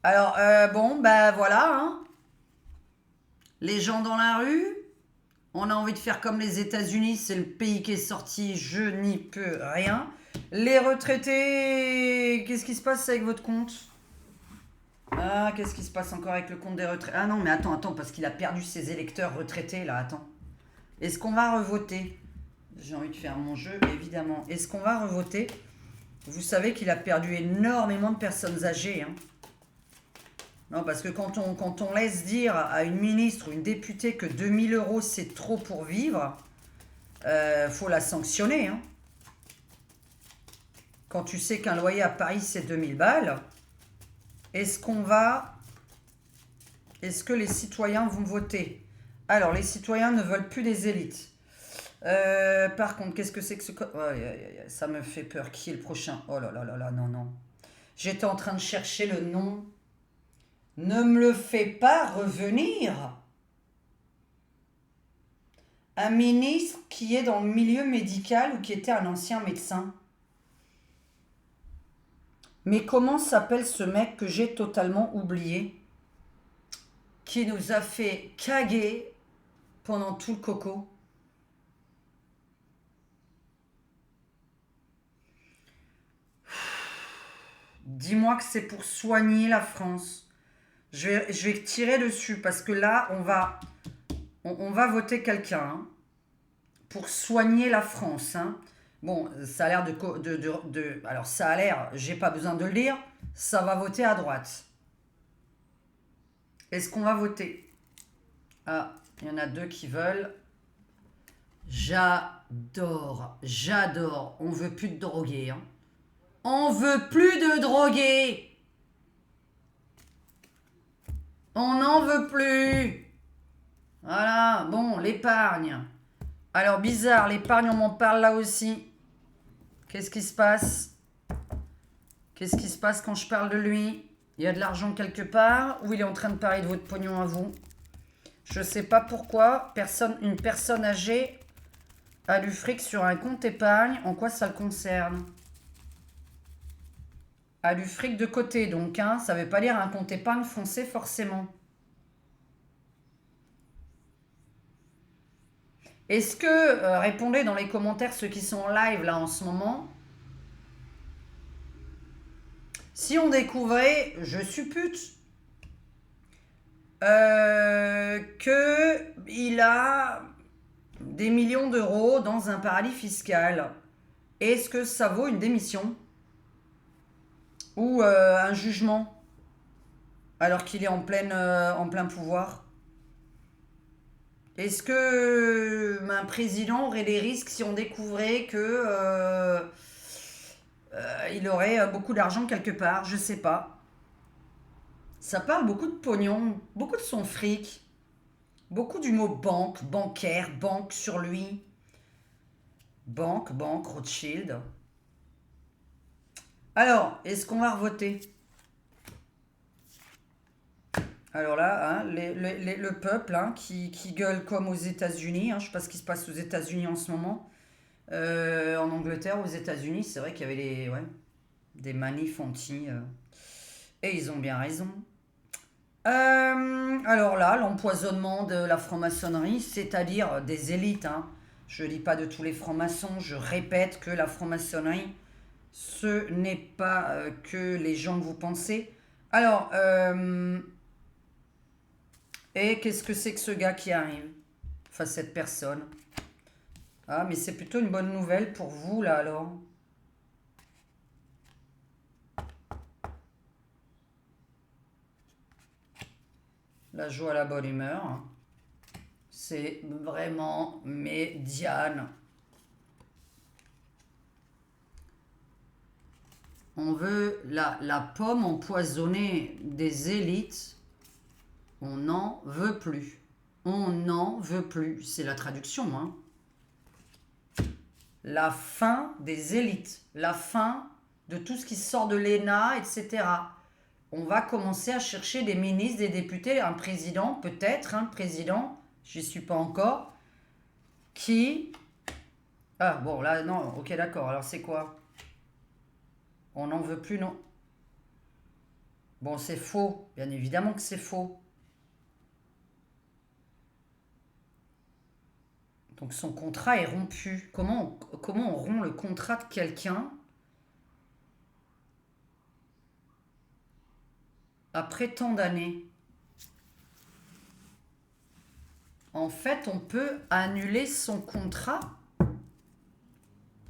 Alors, bon, ben voilà. Hein. Les gens dans la rue... On a envie de faire comme les États-Unis, c'est le pays qui est sorti, je n'y peux rien. Les retraités, qu'est-ce qui se passe avec votre compte? Ah, qu'est-ce qui se passe encore avec le compte des retraités? Ah non, mais attends, parce qu'il a perdu ses électeurs retraités, là, attends. Est-ce qu'on va revoter? J'ai envie de faire mon jeu, évidemment. Est-ce qu'on va revoter? Vous savez qu'il a perdu énormément de personnes âgées, hein. Non, parce que quand on laisse dire à une ministre ou une députée que 2000 € c'est trop pour vivre, faut la sanctionner. Hein. quand tu sais qu'un loyer à Paris, c'est 2000 balles, est-ce que les citoyens vont voter? Alors, les citoyens ne veulent plus des élites. Par contre, qu'est-ce que c'est que ce... ça me fait peur. Qui est le prochain? Oh là là là là, non, non. J'étais en train de chercher le nom. Ne me le fais pas revenir. Un ministre qui est dans le milieu médical ou qui était un ancien médecin. Mais comment s'appelle ce mec que j'ai totalement oublié? Qui nous a fait caguer pendant tout le coco? Dis-moi que c'est pour soigner la France. Je vais tirer dessus parce que là, on va voter quelqu'un hein, pour soigner la France. Hein. Bon, ça a l'air alors, ça a l'air, j'ai pas besoin de le lire, ça va voter à droite. Est-ce qu'on va voter? Ah, il y en a deux qui veulent. J'adore, j'adore. On veut plus de drogués. Hein. On veut plus de drogués. On n'en veut plus. Voilà, bon, l'épargne. Alors, bizarre, l'épargne, on m'en parle là aussi. Qu'est-ce qui se passe? Qu'est-ce qui se passe quand je parle de lui? Il y a de l'argent quelque part ou il est en train de parler de votre pognon à vous? Je ne sais pas pourquoi. Une personne âgée a du fric sur un compte épargne. En quoi ça le concerne? A du fric de côté, donc. Hein, ça ne veut pas dire un compte épargne foncé forcément. Est-ce que, répondez dans les commentaires ceux qui sont en live là en ce moment, si on découvrait, je suppute, qu'il a des millions d'euros dans un paradis fiscal, est-ce que ça vaut une démission ou un jugement alors qu'il est en plein pouvoir? Est-ce que un président aurait des risques si on découvrait que il aurait beaucoup d'argent quelque part? Je sais pas. Ça parle beaucoup de pognon, beaucoup de son fric, beaucoup du mot banque, bancaire, banque sur lui. Banque, Rothschild. Alors, est-ce qu'on va revoter? Alors là, hein, le peuple hein, qui gueule comme aux États-Unis. Hein, je ne sais pas ce qui se passe aux États-Unis en ce moment. En Angleterre, aux États-Unis, c'est vrai qu'il y avait des manifs anti. Et ils ont bien raison. Alors là, l'empoisonnement de la franc-maçonnerie, c'est-à-dire des élites. Hein. Je ne dis pas de tous les francs-maçons, je répète que la franc-maçonnerie, ce n'est pas que les gens que vous pensez. Alors, et qu'est-ce que c'est que ce gars qui arrive? Enfin, cette personne. Ah, mais c'est plutôt une bonne nouvelle pour vous, là, alors. La joie, la bonne humeur. C'est vraiment médiane. On veut la pomme empoisonnée des élites. On n'en veut plus. On n'en veut plus. C'est la traduction, hein. La fin des élites. La fin de tout ce qui sort de l'ENA, etc. On va commencer à chercher des ministres, des députés, un président, peut-être, un président, j'y suis pas encore, qui... Ah, bon, là, non, ok, d'accord, alors c'est quoi? On n'en veut plus, non? Bon, c'est faux, bien évidemment que c'est faux. Donc son contrat est rompu. Comment on rompt le contrat de quelqu'un après tant d'années? En fait, on peut annuler son contrat.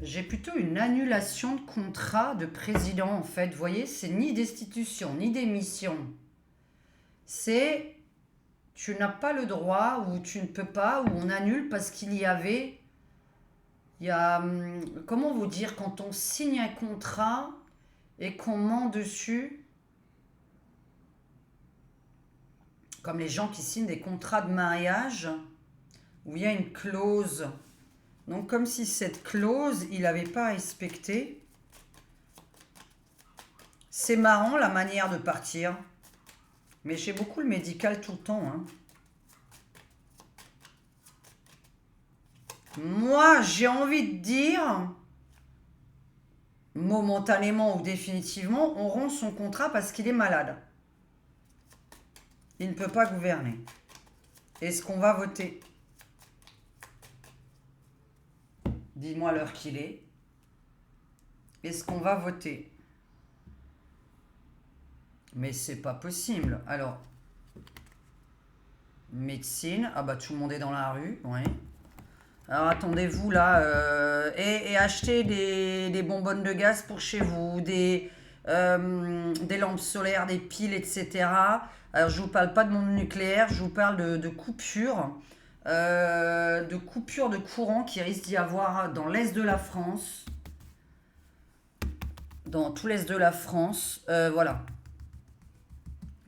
J'ai plutôt une annulation de contrat de président, en fait. Vous voyez, c'est ni destitution, ni démission. C'est tu n'as pas le droit, ou tu ne peux pas, ou on annule parce qu'il y avait Il y a, comment vous dire, quand on signe un contrat et qu'on ment dessus, comme les gens qui signent des contrats de mariage, où il y a une clause. Donc comme si cette clause, il n'avait pas respecté. C'est marrant la manière de partir. Mais j'ai beaucoup le médical tout le temps, hein. Moi, j'ai envie de dire, momentanément ou définitivement, on rompt son contrat parce qu'il est malade. Il ne peut pas gouverner. Est-ce qu'on va voter? Dis-moi l'heure qu'il est. Est-ce qu'on va voter? Mais c'est pas possible. Alors, médecine. Ah bah tout le monde est dans la rue, oui. Alors attendez-vous là, et achetez des bonbonnes de gaz pour chez vous, des lampes solaires, des piles, etc. Alors je vous parle pas de monde nucléaire, je vous parle de coupures, de courant qui risque d'y avoir dans l'est de la France, dans tout l'est de la France, voilà.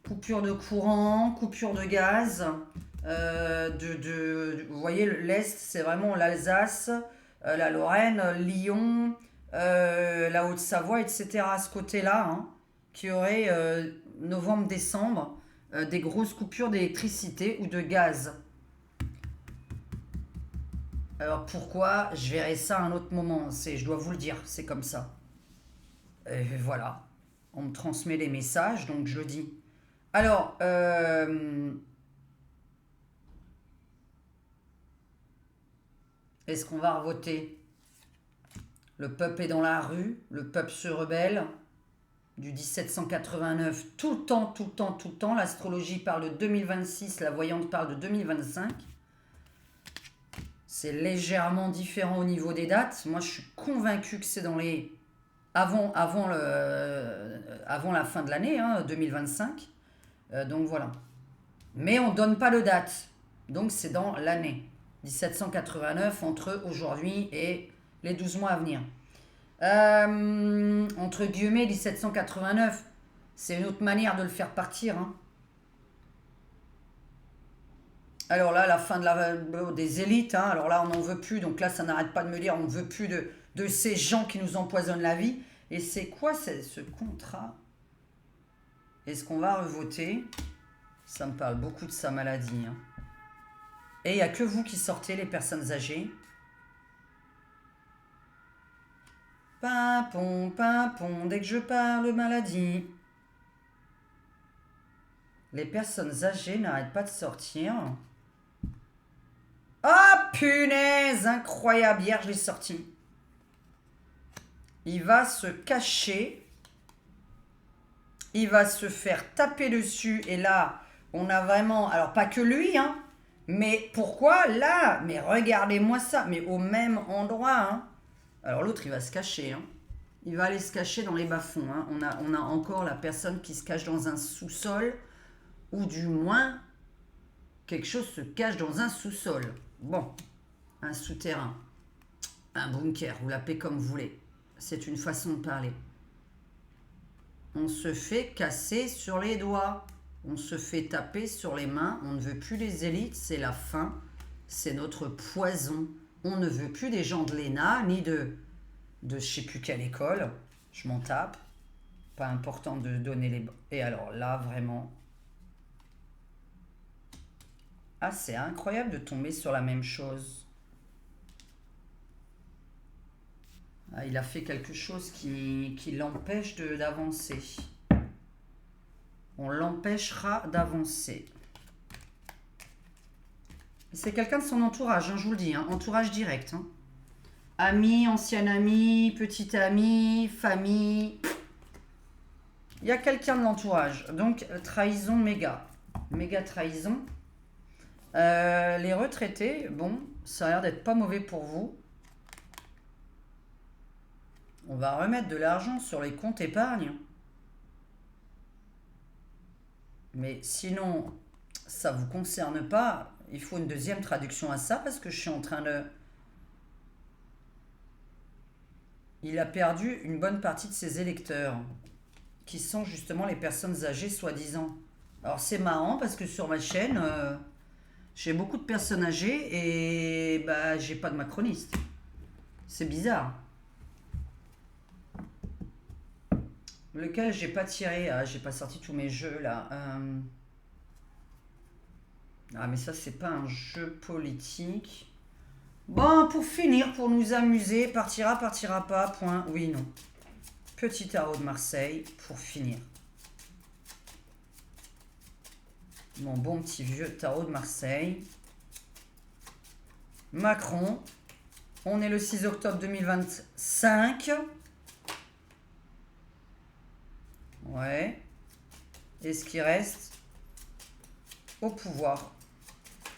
Coupure de courant, coupure de gaz. Vous voyez, l'Est, c'est vraiment l'Alsace, la Lorraine, Lyon, la Haute-Savoie, etc. À ce côté-là, hein, qui aurait novembre-décembre des grosses coupures d'électricité ou de gaz. Alors pourquoi? Je verrai ça à un autre moment. Je dois vous le dire, c'est comme ça. Et voilà. On me transmet les messages, donc je le dis. Alors, est-ce qu'on va voter? Le peuple est dans la rue, le peuple se rebelle. Du 1789, tout le temps, tout le temps, tout le temps. L'astrologie parle de 2026, la voyante parle de 2025. C'est légèrement différent au niveau des dates. Moi, je suis convaincu que c'est dans les... avant la fin de l'année, hein, 2025. Donc voilà. Mais on ne donne pas de date. Donc c'est dans l'année. 1789 entre aujourd'hui et les 12 mois à venir. Entre guillemets, 1789, c'est une autre manière de le faire partir, hein. Alors là, la fin des élites, hein, alors là, on n'en veut plus. Donc là, ça n'arrête pas de me dire, on ne veut plus de ces gens qui nous empoisonnent la vie. Et c'est quoi ce contrat? Est-ce qu'on va revoter? Ça me parle beaucoup de sa maladie, hein. Et il n'y a que vous qui sortez, les personnes âgées. Pimpon, pimpon, dès que je parle maladie. Les personnes âgées n'arrêtent pas de sortir. Ah, punaise, incroyable, hier je l'ai sorti. Il va se cacher. Il va se faire taper dessus. Et là, on a vraiment... Alors, pas que lui, hein. Mais pourquoi là? Mais regardez-moi ça. Mais au même endroit, hein. Alors l'autre, il va se cacher, hein. Il va aller se cacher dans les bas-fonds, hein. On a encore la personne qui se cache dans un sous-sol. Ou du moins, quelque chose se cache dans un sous-sol. Bon, un souterrain. Un bunker, vous l'appelez comme vous voulez. C'est une façon de parler. On se fait casser sur les doigts. On se fait taper sur les mains. On ne veut plus les élites, c'est la faim. C'est notre poison. On ne veut plus des gens de l'ENA, ni de je sais plus quelle école. Je m'en tape. Pas important de donner les... Et alors là, vraiment... Ah, c'est incroyable de tomber sur la même chose. Ah, il a fait quelque chose qui l'empêche d'avancer. On l'empêchera d'avancer. C'est quelqu'un de son entourage, hein, je vous le dis, hein, entourage direct. Hein. Ami, ancien ami, petit ami, famille. Il y a quelqu'un de l'entourage. Donc, trahison méga. Méga trahison. Les retraités, bon, ça a l'air d'être pas mauvais pour vous. On va remettre de l'argent sur les comptes épargne. Mais sinon, ça ne vous concerne pas. Il faut une deuxième traduction à ça parce que je suis en train de... il a perdu une bonne partie de ses électeurs, qui sont justement les personnes âgées, soi-disant. Alors c'est marrant parce que sur ma chaîne, j'ai beaucoup de personnes âgées et bah j'ai pas de macroniste. C'est bizarre. Lequel j'ai pas tiré? Ah, j'ai pas sorti tous mes jeux là. Ah, mais ça, c'est pas un jeu politique. Bon, pour finir, pour nous amuser, partira, partira pas, point. Oui, non. Petit tarot de Marseille, pour finir. Mon bon petit vieux tarot de Marseille. Macron. On est le 6 octobre 2025. Ouais. Est-ce qu'il reste au pouvoir?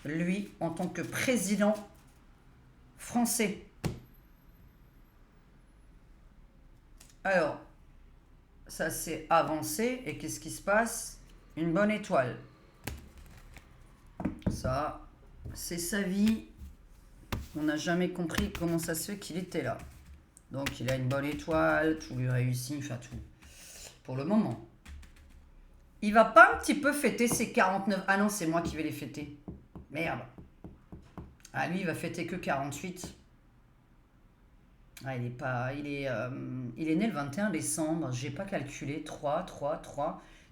Lui, en tant que président français. Alors, ça s'est avancé. Et qu'est-ce qui se passe? Une bonne étoile. Ça, c'est sa vie. On n'a jamais compris comment ça se fait qu'il était là. Donc, il a une bonne étoile. Tout lui réussit. Enfin, tout. Pour le moment. Il va pas un petit peu fêter ses 49... Ah non, c'est moi qui vais les fêter. Merde. Ah, lui, il va fêter que 48. Ah, il est pas... Il est né le 21 décembre. J'ai pas calculé. 3.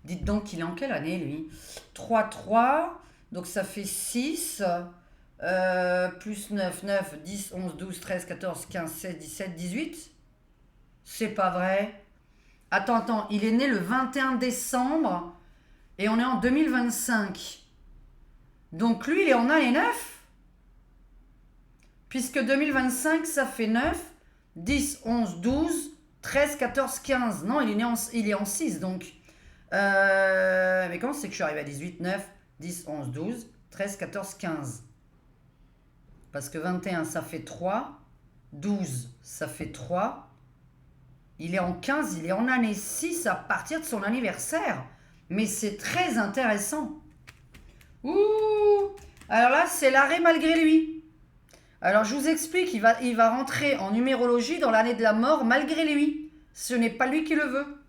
Dites donc qu'il est en quelle année, lui? 3. Donc, ça fait 6. Plus 9, 10, 11, 12, 13, 14, 15, 16, 17, 18. C'est pas vrai. Attends. Il est né le 21 décembre. Et on est en 2025. Donc lui, il est en année 9. Puisque 2025, ça fait 9, 10, 11, 12, 13, 14, 15. Non, il est en 6. Donc, mais comment c'est que je suis arrivé à 18, 9, 10, 11, 12, 13, 14, 15? Parce que 21, ça fait 3. 12, ça fait 3. Il est en 15, il est en année 6 à partir de son anniversaire. Mais c'est très intéressant. Ouh! Alors là, c'est l'arrêt malgré lui. Alors je vous explique, il va rentrer en numérologie dans l'année de la mort malgré lui. Ce n'est pas lui qui le veut.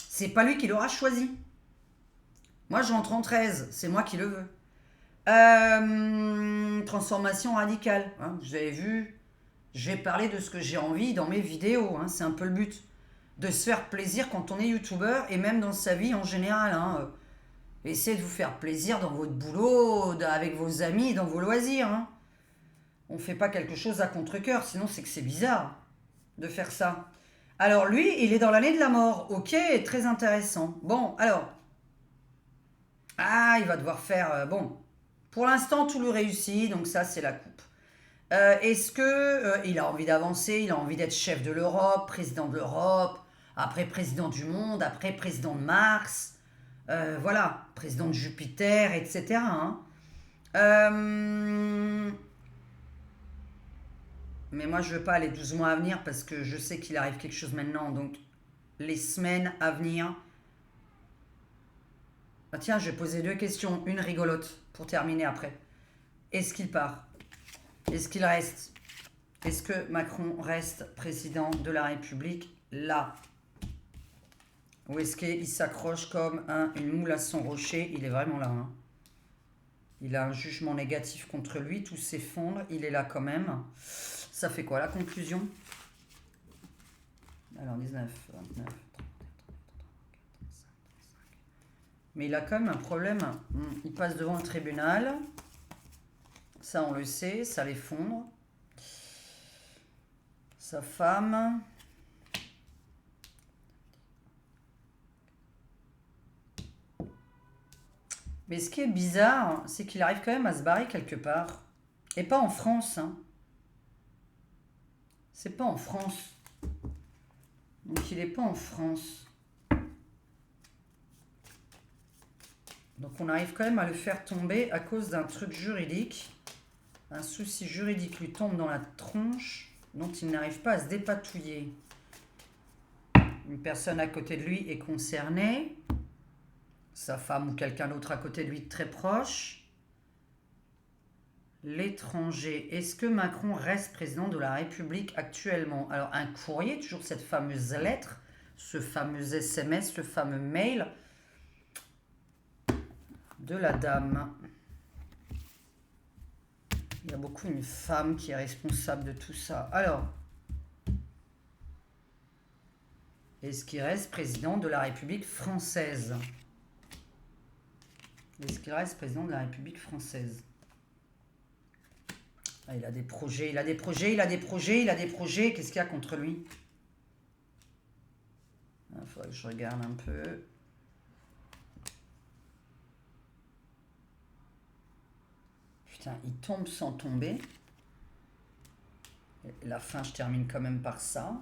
C'est pas lui qui l'aura choisi. Moi, je rentre en 13, c'est moi qui le veux. Transformation radicale. Hein, vous avez vu, j'ai parlé de ce que j'ai envie dans mes vidéos. Hein, c'est un peu le but. De se faire plaisir quand on est youtubeur et même dans sa vie en général. Hein. Essayez de vous faire plaisir dans votre boulot, avec vos amis, dans vos loisirs. Hein. On ne fait pas quelque chose à contre-cœur, sinon c'est que c'est bizarre de faire ça. Alors lui, il est dans l'année de la mort. Ok, très intéressant. Bon, alors. Ah, il va devoir faire... bon, pour l'instant, tout lui réussit, donc ça, c'est la coupe. Est-ce que il a envie d'avancer, il a envie d'être chef de l'Europe, président de l'Europe, après président du monde, après président de Mars, voilà, président de Jupiter, etc. Hein. Mais moi, je ne veux pas les 12 mois à venir parce que je sais qu'il arrive quelque chose maintenant. Donc, les semaines à venir. Ah, tiens, je vais poser 2 questions, une rigolote pour terminer après. Est-ce qu'il part? Est-ce qu'il reste? Est-ce que Macron reste président de la République là? Ou est-ce qu'il s'accroche comme une moule à son rocher? Il est vraiment là. Hein. Il a un jugement négatif contre lui, tout s'effondre, il est là quand même. Ça fait quoi la conclusion? Alors 19, 29, 30, 35. Mais il a quand même un problème. Il passe devant le tribunal. Ça on le sait, ça l'effondre. Sa femme... Mais ce qui est bizarre, c'est qu'il arrive quand même à se barrer quelque part. Et pas en France. Hein. C'est pas en France. Donc il n'est pas en France. Donc on arrive quand même à le faire tomber à cause d'un truc juridique. Un souci juridique lui tombe dans la tronche dont il n'arrive pas à se dépatouiller. Une personne à côté de lui est concernée. Sa femme ou quelqu'un d'autre à côté de lui très proche. l'étranger. Est-ce que Macron reste président de la République actuellement? Alors, un courrier, toujours cette fameuse lettre, ce fameux SMS, ce fameux mail de la dame. Il y a beaucoup une femme qui est responsable de tout ça. Alors, est-ce qu'il reste président de la République française? Est-ce qu'il reste président de la République française? Ah, il a des projets, il a des projets, il a des projets, il a des projets. Qu'est-ce qu'il y a contre lui? Il faudrait que je regarde un peu. Putain, il tombe sans tomber. Et la fin, je termine quand même par ça.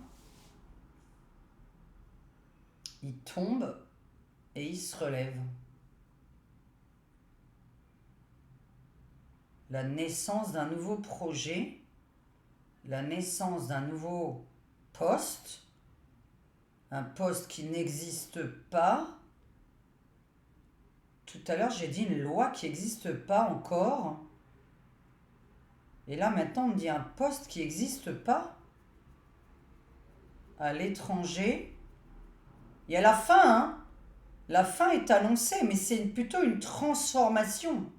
Il tombe et il se relève. La naissance d'un nouveau projet, la naissance d'un nouveau poste, un poste qui n'existe pas. Tout à l'heure, j'ai dit une loi qui n'existe pas encore. Et là, maintenant, on me dit un poste qui n'existe pas à l'étranger. Il y a la fin, hein. La fin est annoncée, mais c'est plutôt une transformation.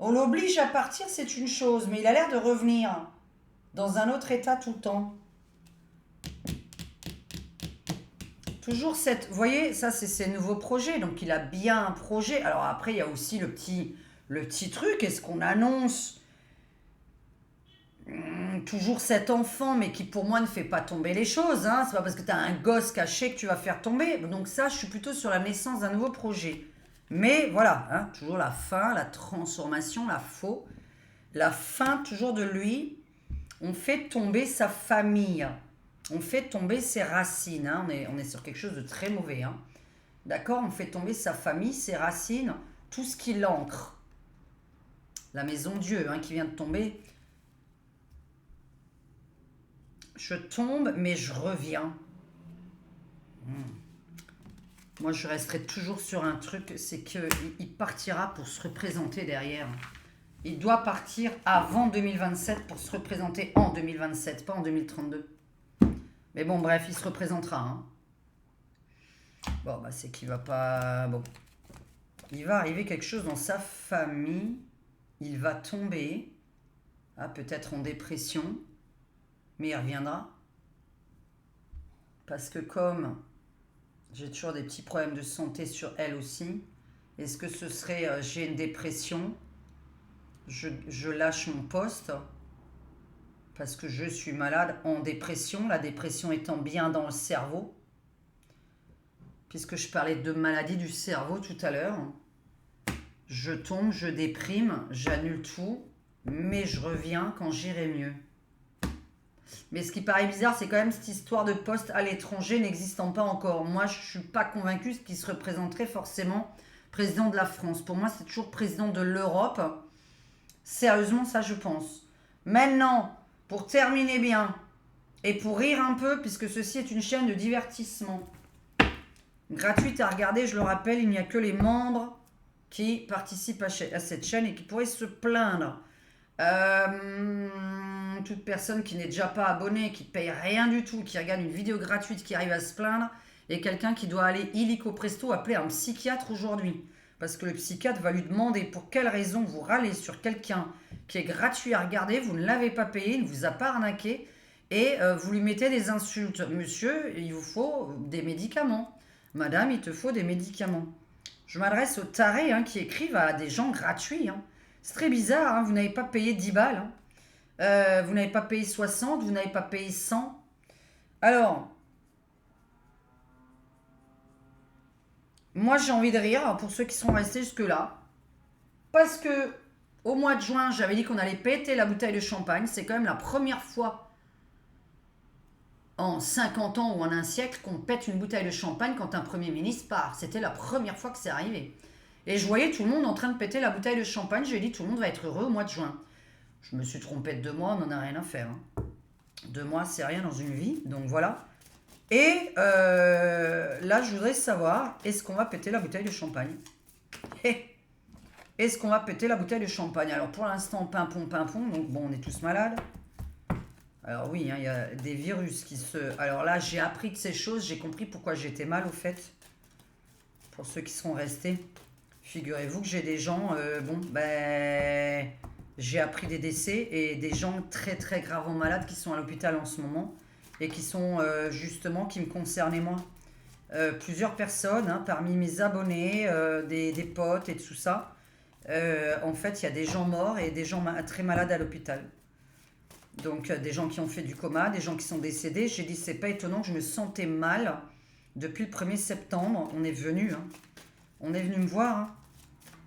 On l'oblige à partir, c'est une chose, mais il a l'air de revenir dans un autre état tout le temps. Toujours cette... Vous voyez, ça, c'est ses nouveaux projets. Donc, il a bien un projet. Alors, après, il y a aussi le petit truc. Est-ce qu'on annonce toujours cet enfant, mais qui, pour moi, ne fait pas tomber les choses. Hein. C'est pas parce que tu as un gosse caché que tu vas faire tomber. Donc, ça, je suis plutôt sur la naissance d'un nouveau projet. Mais voilà, hein, toujours la fin, la transformation, la fin toujours de lui. On fait tomber sa famille, on fait tomber ses racines. Hein, on est sur quelque chose de très mauvais. Hein. D'accord? On fait tomber sa famille, ses racines, tout ce qui l'ancre. La maison Dieu hein, qui vient de tomber. Je tombe, mais je reviens. Moi, je resterai toujours sur un truc, c'est qu'il partira pour se représenter derrière. Il doit partir avant 2027 pour se représenter en 2027, pas en 2032. Mais bon, bref, il se représentera. Hein. Bon, bah c'est qu'il va pas... Bon. Il va arriver quelque chose dans sa famille. Il va tomber. Ah, peut-être en dépression. Mais il reviendra. Parce que comme... J'ai toujours des petits problèmes de santé sur elle aussi. Est-ce que ce serait j'ai une dépression, je lâche mon poste parce que je suis malade en dépression, la dépression étant bien dans le cerveau, puisque je parlais de maladie du cerveau tout à l'heure. Je tombe, je déprime, j'annule tout, mais je reviens quand j'irai mieux. Mais ce qui paraît bizarre, c'est quand même cette histoire de poste à l'étranger n'existant pas encore. Moi, je ne suis pas convaincue qu'il se représenterait forcément président de la France. Pour moi, c'est toujours président de l'Europe. Sérieusement, ça, je pense. Maintenant, pour terminer bien, et pour rire un peu, puisque ceci est une chaîne de divertissement, gratuite à regarder, je le rappelle, il n'y a que les membres qui participent à cette chaîne et qui pourraient se plaindre. Toute personne qui n'est déjà pas abonnée, qui ne paye rien du tout, qui regarde une vidéo gratuite, qui arrive à se plaindre, et quelqu'un qui doit aller illico presto appeler un psychiatre aujourd'hui. Parce que le psychiatre va lui demander pour quelle raison vous râlez sur quelqu'un qui est gratuit à regarder, vous ne l'avez pas payé, il ne vous a pas arnaqué, et vous lui mettez des insultes. Monsieur, il vous faut des médicaments. Madame, il te faut des médicaments. Je m'adresse aux tarés hein, qui écrivent à des gens gratuits. Hein. C'est très bizarre, hein, vous n'avez pas payé 10 balles. Hein. Vous n'avez pas payé 60, vous n'avez pas payé 100. Alors, moi j'ai envie de rire pour ceux qui sont restés jusque-là. Parce que au mois de juin, j'avais dit qu'on allait péter la bouteille de champagne. C'est quand même la première fois en 50 ans ou en un siècle qu'on pète une bouteille de champagne quand un Premier ministre part. C'était la première fois que c'est arrivé. Et je voyais tout le monde en train de péter la bouteille de champagne. J'ai dit tout le monde va être heureux au mois de juin. Je me suis trompée de 2 mois, on n'en a rien à faire. Hein. 2 mois, c'est rien dans une vie. Donc voilà. Et là, je voudrais savoir, est-ce qu'on va péter la bouteille de champagne? Est-ce qu'on va péter la bouteille de champagne? Alors pour l'instant, pimpon, pimpon. Donc bon, on est tous malades. Alors oui, hein, il y a des virus qui se... Alors là, j'ai appris de ces choses. J'ai compris pourquoi j'étais mal au fait. Pour ceux qui seront restés. Figurez-vous que j'ai des gens... bon, ben... J'ai appris des décès et des gens très très gravement malades qui sont à l'hôpital en ce moment. Et qui sont justement, qui me concernaient moi. Plusieurs personnes, hein, parmi mes abonnés, des potes et tout ça. En fait, il y a des gens morts et des gens très malades à l'hôpital. Donc, des gens qui ont fait du coma, des gens qui sont décédés. J'ai dit, c'est pas étonnant que je me sentais mal depuis le 1er septembre. On est venu, hein. On est venu me voir. Hein.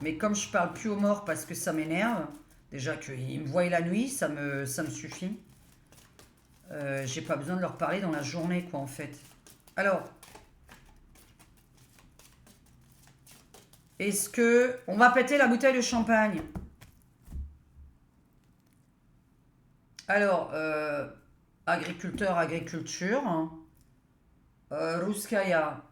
Mais comme je parle plus aux morts parce que ça m'énerve, déjà qu'ils me voient la nuit, ça me suffit. J'ai pas besoin de leur parler dans la journée, quoi, en fait. Alors, est-ce que... On va péter la bouteille de champagne. Alors, agriculteur, agriculture. Ruskaya.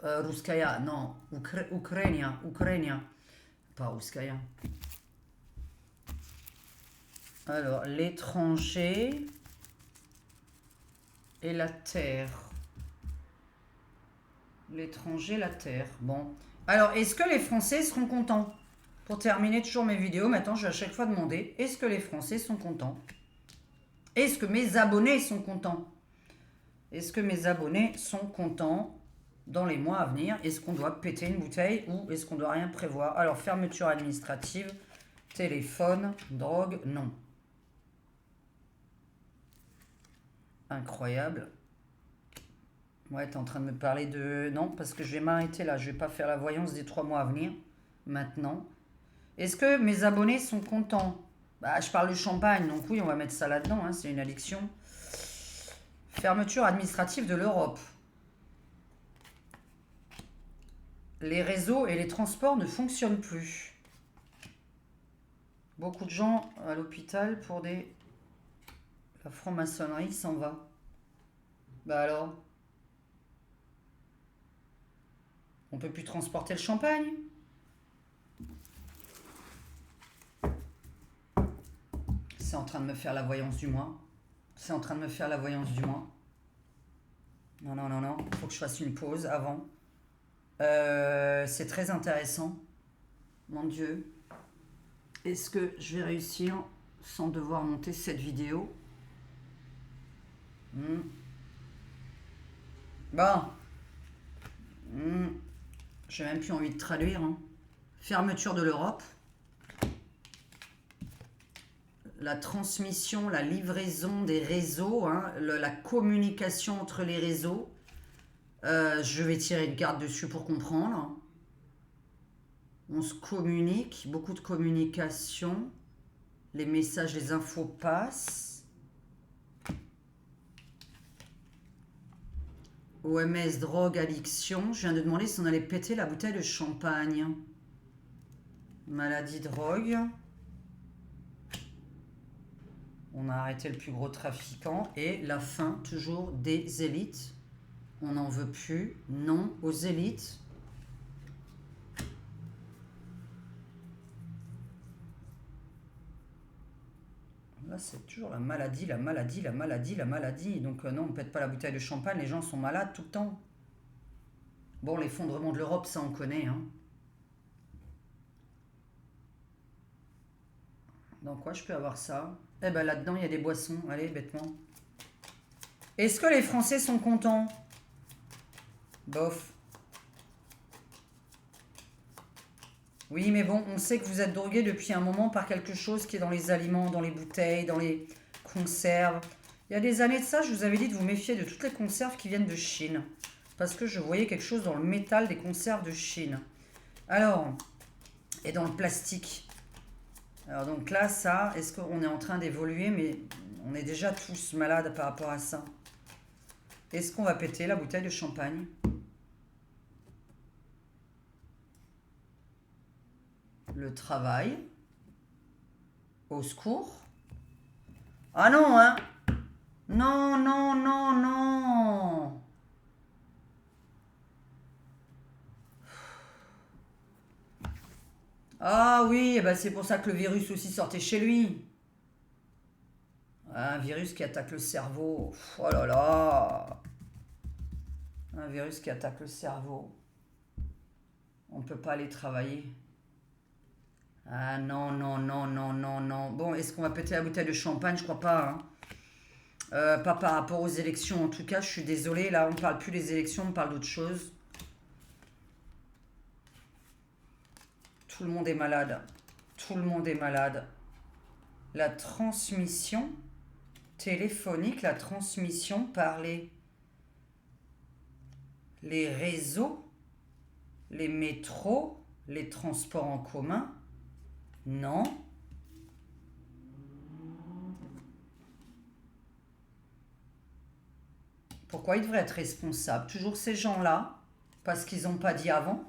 Ruskaya, non. Ukrainien. Pas Ruskaya. Alors, l'étranger et la terre. L'étranger, la terre. Bon. Alors, est-ce que les Français seront contents? Pour terminer toujours mes vidéos, maintenant, je vais à chaque fois demander, est-ce que les Français sont contents? Est-ce que mes abonnés sont contents? Est-ce que mes abonnés sont contents dans les mois à venir? Est-ce qu'on doit péter une bouteille ou est-ce qu'on doit rien prévoir? Alors, fermeture administrative, téléphone, drogue, non. Incroyable. Ouais, t'es en train de me parler de... Non, parce que je vais m'arrêter là. Je vais pas faire la voyance des 3 mois à venir. Maintenant. Est-ce que mes abonnés sont contents? Bah, je parle de champagne, donc oui, on va mettre ça là-dedans. Hein, c'est une addiction. Fermeture administrative de l'Europe. Les réseaux et les transports ne fonctionnent plus. Beaucoup de gens à l'hôpital pour des... La franc-maçonnerie s'en va. Bah alors? On peut plus transporter le champagne? C'est en train de me faire la voyance du mois. C'est en train de me faire la voyance du mois. Non, non, non, non. Il faut que je fasse une pause avant. C'est très intéressant. Mon Dieu. Est-ce que je vais réussir sans devoir monter cette vidéo? Bon. J'ai même plus envie de traduire. Hein. Fermeture de l'Europe. La transmission, la livraison des réseaux, hein, la communication entre les réseaux. Je vais tirer une carte dessus pour comprendre. On se communique, beaucoup de communication. Les messages, les infos passent. OMS, drogue, addiction. Je viens de demander si on allait péter la bouteille de champagne. Maladie, drogue. On a arrêté le plus gros trafiquant. Et la fin, toujours, des élites. On n'en veut plus. Non aux élites. Là, c'est toujours la maladie, la maladie, la maladie, la maladie. Donc non, on ne pète pas la bouteille de champagne. Les gens sont malades tout le temps. Bon, l'effondrement de l'Europe, ça, on connaît. Hein. Dans quoi je peux avoir ça? Eh ben là-dedans, il y a des boissons. Allez, bêtement. Est-ce que les Français sont contents? Bof. Oui, mais bon, on sait que vous êtes drogué depuis un moment par quelque chose qui est dans les aliments, dans les bouteilles, dans les conserves. Il y a des années de ça, je vous avais dit de vous méfier de toutes les conserves qui viennent de Chine. Parce que je voyais quelque chose dans le métal des conserves de Chine. Alors, et dans le plastique. Alors donc là, ça, est-ce qu'on est en train d'évoluer? Mais on est déjà tous malades par rapport à ça. Est-ce qu'on va péter la bouteille de champagne? Le travail. Au secours. Ah non, hein? Non, non, non, non. Ah oui, eh ben c'est pour ça que le virus aussi sortait chez lui. Un virus qui attaque le cerveau. Oh là là. Un virus qui attaque le cerveau. On ne peut pas aller travailler. Ah non, non, non, non, non, non. Bon, est-ce qu'on va péter la bouteille de champagne? Je crois pas, hein. Pas par rapport aux élections. En tout cas, je suis désolée. Là, on ne parle plus des élections, on parle d'autre chose. Tout le monde est malade. Tout le monde est malade. La transmission téléphonique, la transmission par les réseaux, les métros, les transports en commun. Non. Pourquoi ils devraient être responsables? Toujours ces gens-là, parce qu'ils n'ont pas dit avant.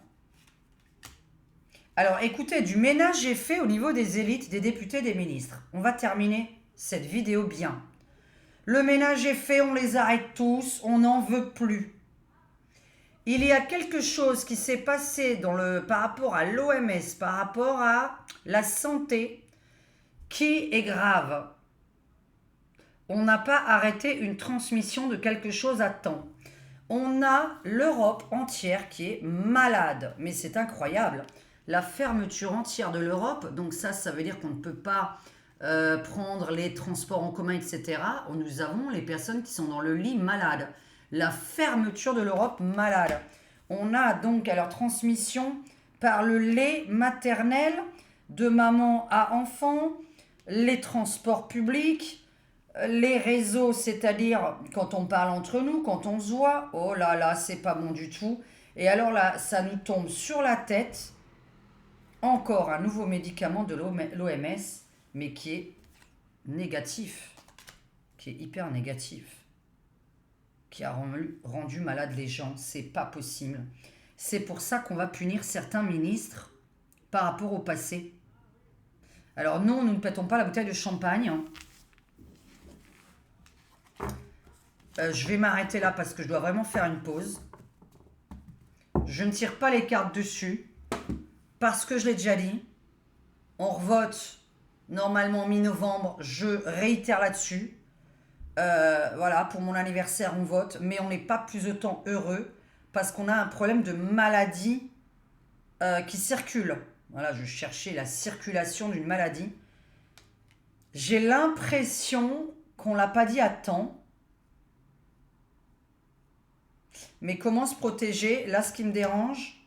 Alors écoutez, du ménage est fait au niveau des élites, des députés, des ministres. On va terminer cette vidéo bien. Le ménage est fait, on les arrête tous, on n'en veut plus. Il y a quelque chose qui s'est passé par rapport à l'OMS, par rapport à la santé, qui est grave. On n'a pas arrêté une transmission de quelque chose à temps. On a l'Europe entière qui est malade. Mais c'est incroyable. La fermeture entière de l'Europe, donc ça veut dire qu'on ne peut pas prendre les transports en commun, etc. Nous avons les personnes qui sont dans le lit malades. La fermeture de l'Europe malade. On a donc alors transmission par le lait maternel de maman à enfant, les transports publics, les réseaux, c'est-à-dire quand on parle entre nous, quand on se voit, oh là là, c'est pas bon du tout. Et alors là, ça nous tombe sur la tête, encore un nouveau médicament de l'OMS, mais qui est négatif, qui est hyper négatif, qui a rendu malades les gens. C'est pas possible. C'est pour ça qu'on va punir certains ministres par rapport au passé. Alors non, nous ne pétons pas la bouteille de champagne. Je vais m'arrêter là parce que je dois vraiment faire une pause. Je ne tire pas les cartes dessus parce que je l'ai déjà dit. On revote normalement mi-novembre. Je réitère là-dessus. Voilà, pour mon anniversaire, on vote. Mais on n'est pas plus autant heureux parce qu'on a un problème de maladie qui circule. Voilà, je cherchais la circulation d'une maladie. J'ai l'impression qu'on ne l'a pas dit à temps. Mais comment se protéger? Là, ce qui me dérange,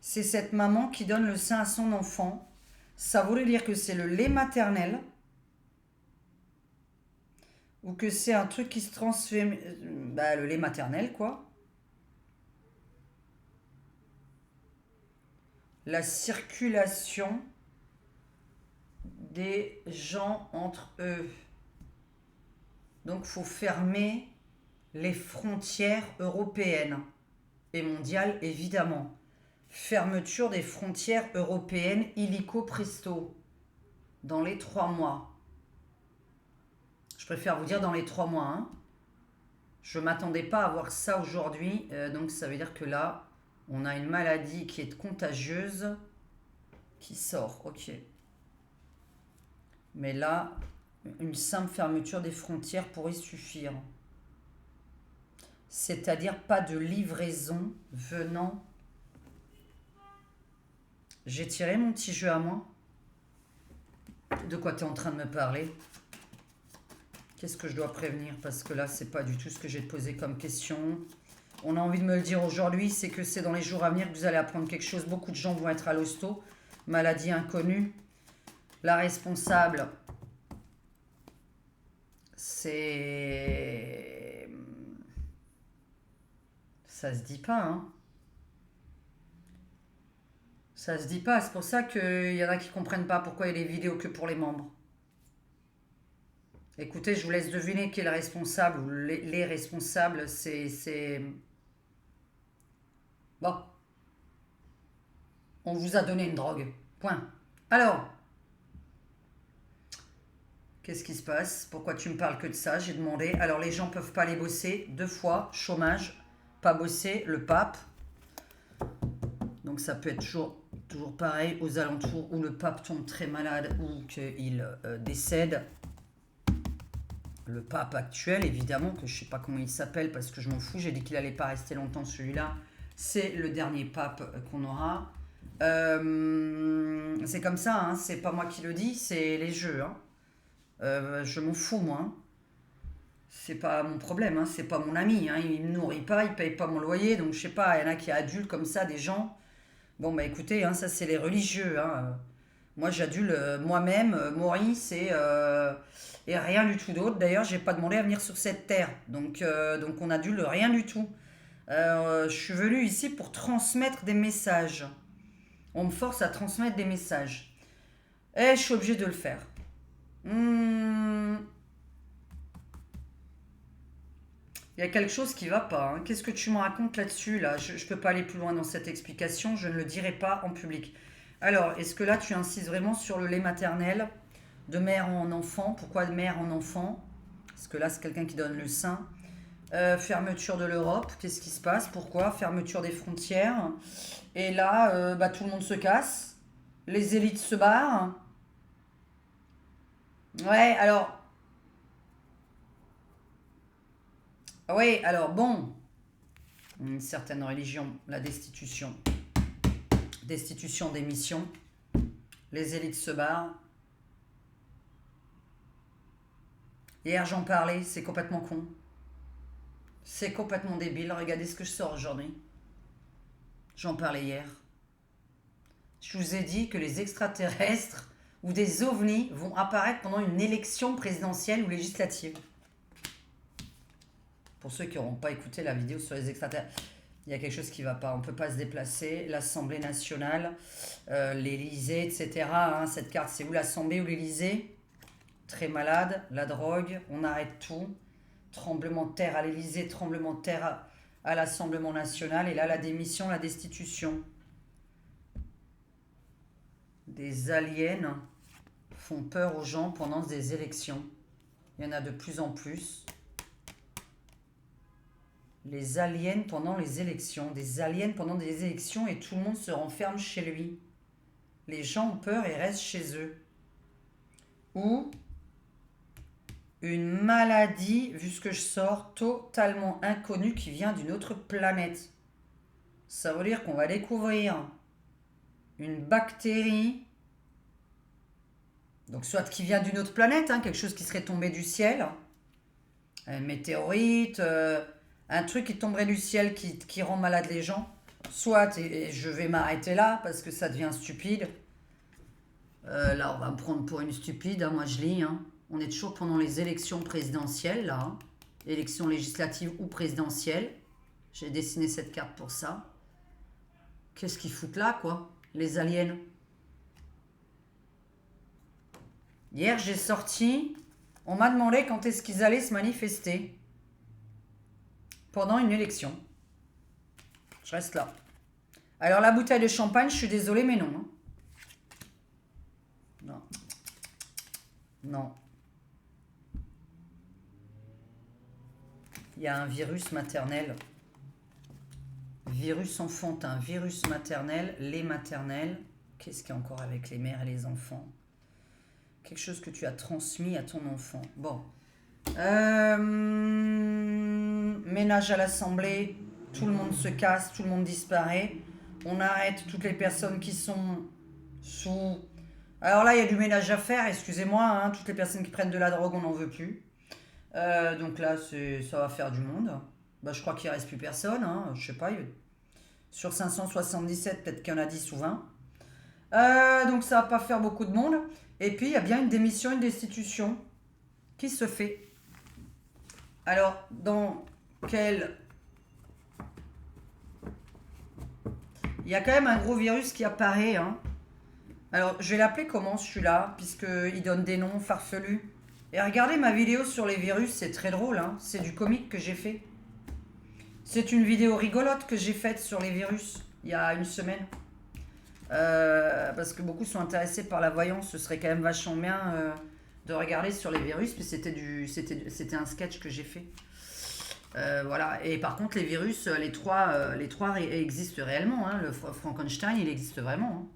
c'est cette maman qui donne le sein à son enfant. Ça voulait dire que c'est le lait maternel ou que c'est un truc qui se transforme... le lait maternel, quoi. La circulation des gens entre eux. Donc, il faut fermer les frontières européennes et mondiales, évidemment. Fermeture des frontières européennes illico presto dans les 3 mois. Je préfère vous dire dans les 3 mois. Hein. Je ne m'attendais pas à voir ça aujourd'hui. Donc ça veut dire que là, on a une maladie qui est contagieuse qui sort. Ok. Mais là, une simple fermeture des frontières pourrait suffire. C'est-à-dire pas de livraison venant. J'ai tiré mon petit jeu à moi. De quoi tu es en train de me parler? Qu'est-ce que je dois prévenir? Parce que là, c'est pas du tout ce que j'ai posé comme question. On a envie de me le dire aujourd'hui, c'est que c'est dans les jours à venir que vous allez apprendre quelque chose. Beaucoup de gens vont être à l'hosto. Maladie inconnue. La responsable, c'est... Ça se dit pas, hein. Ça se dit pas. C'est pour ça qu'il y en a qui comprennent pas pourquoi il y a des vidéos que pour les membres. Écoutez, je vous laisse deviner qui est le responsable ou les responsables. C'est... Bon. On vous a donné une drogue. Point. Alors, qu'est-ce qui se passe? Pourquoi tu me parles que de ça? J'ai demandé. Alors, les gens peuvent pas aller bosser 2 fois. Chômage, pas bosser, le pape. Donc, ça peut être toujours Toujours pareil, aux alentours où le pape tombe très malade ou qu'il décède. Le pape actuel, évidemment, que je ne sais pas comment il s'appelle parce que je m'en fous, j'ai dit qu'il n'allait pas rester longtemps celui-là. C'est le dernier pape qu'on aura. C'est comme ça, hein, c'est pas moi qui le dis, c'est les jeux. Hein. Je m'en fous, moi. Hein. C'est pas mon problème, hein, c'est pas mon ami. Hein, il me nourrit pas, il paye pas mon loyer, donc je sais pas, il y en a qui adulent comme ça des gens. Bon, bah écoutez, hein, ça c'est les religieux. Hein. Moi j'adule moi-même, Maurice et rien du tout d'autre. D'ailleurs, j'ai pas demandé à venir sur cette terre, donc on adule rien du tout. Je suis venu ici pour transmettre des messages. On me force à transmettre des messages. Et je suis obligé de le faire. Il y a quelque chose qui va pas. Hein. Qu'est-ce que tu me racontes là-dessus là Je ne peux pas aller plus loin dans cette explication. Je ne le dirai pas en public. Alors, est-ce que là, tu insistes vraiment sur le lait maternel de mère en enfant? Pourquoi de mère en enfant? Parce que là, c'est quelqu'un qui donne le sein. Fermeture de l'Europe. Qu'est-ce qui se passe? Pourquoi? Fermeture des frontières. Et là, tout le monde se casse. Les élites se barrent. Ouais, alors... Oui, alors bon, une certaine religion, la destitution. Destitution des missions. Les élites se barrent. Hier, j'en parlais, c'est complètement con. C'est complètement débile. Regardez ce que je sors aujourd'hui. J'en parlais hier. Je vous ai dit que les extraterrestres ou des ovnis vont apparaître pendant une élection présidentielle ou législative. Pour ceux qui n'auront pas écouté la vidéo sur les extraterrestres, il y a quelque chose qui ne va pas. On ne peut pas se déplacer. L'Assemblée nationale, l'Élysée, etc. Hein, cette carte, c'est où l'Assemblée ou l'Élysée? Très malade. La drogue, on arrête tout. Tremblement de terre à l'Élysée, tremblement de terre à l'Assemblée nationale. Et là, la démission, la destitution. Des aliens font peur aux gens pendant des élections. Il y en a de plus en plus. Les aliens pendant les élections. Des aliens pendant des élections et tout le monde se renferme chez lui. Les gens ont peur et restent chez eux. Ou une maladie, vu ce que je sors, totalement inconnue qui vient d'une autre planète. Ça veut dire qu'on va découvrir une bactérie, donc soit qui vient d'une autre planète, hein, quelque chose qui serait tombé du ciel, un météorite, un truc qui tomberait du ciel qui rend malade les gens, soit, et je vais m'arrêter là parce que ça devient stupide, là on va me prendre pour une stupide, hein, moi je lis, hein. On est toujours pendant les élections présidentielles, là, hein. Élections législatives ou présidentielles, j'ai dessiné cette carte pour ça. Qu'est-ce qu'ils foutent là, quoi, les aliens? Hier, j'ai sorti, on m'a demandé quand est-ce qu'ils allaient se manifester pendant une élection. Je reste là. Alors, la bouteille de champagne, je suis désolée, mais non. Non. Non. Il y a un virus maternel. Virus enfantin, virus maternel, lait maternel. Qu'est-ce qu'il y a encore avec les mères et les enfants? Quelque chose que tu as transmis à ton enfant. Bon. Ménage à l'Assemblée. Tout le monde se casse, tout le monde disparaît. On arrête toutes les personnes qui sont sous... Alors là, il y a du ménage à faire, excusez-moi. Hein, toutes les personnes qui prennent de la drogue, on n'en veut plus. Donc là, ça va faire du monde. Bah, je crois qu'il ne reste plus personne. Hein, je sais pas. Sur 577, peut-être qu'il y en a 10 ou 20. Donc ça va pas faire beaucoup de monde. Et puis il y a bien une démission, une destitution qui se fait. Alors, dans quel... Il y a quand même un gros virus qui apparaît. Hein. Alors, je vais l'appeler comment celui-là, puisqu'il donne des noms farfelus. Et regardez ma vidéo sur les virus, c'est très drôle. Hein. C'est du comique que j'ai fait. C'est une vidéo rigolote que j'ai faite sur les virus, il y a une semaine. Parce que beaucoup sont intéressés par la voyance, ce serait quand même vachement bien de regarder sur les virus, puis c'était un sketch que j'ai fait. Voilà. Et par contre, les virus, les trois existent réellement, hein. Le Frankenstein, il existe vraiment,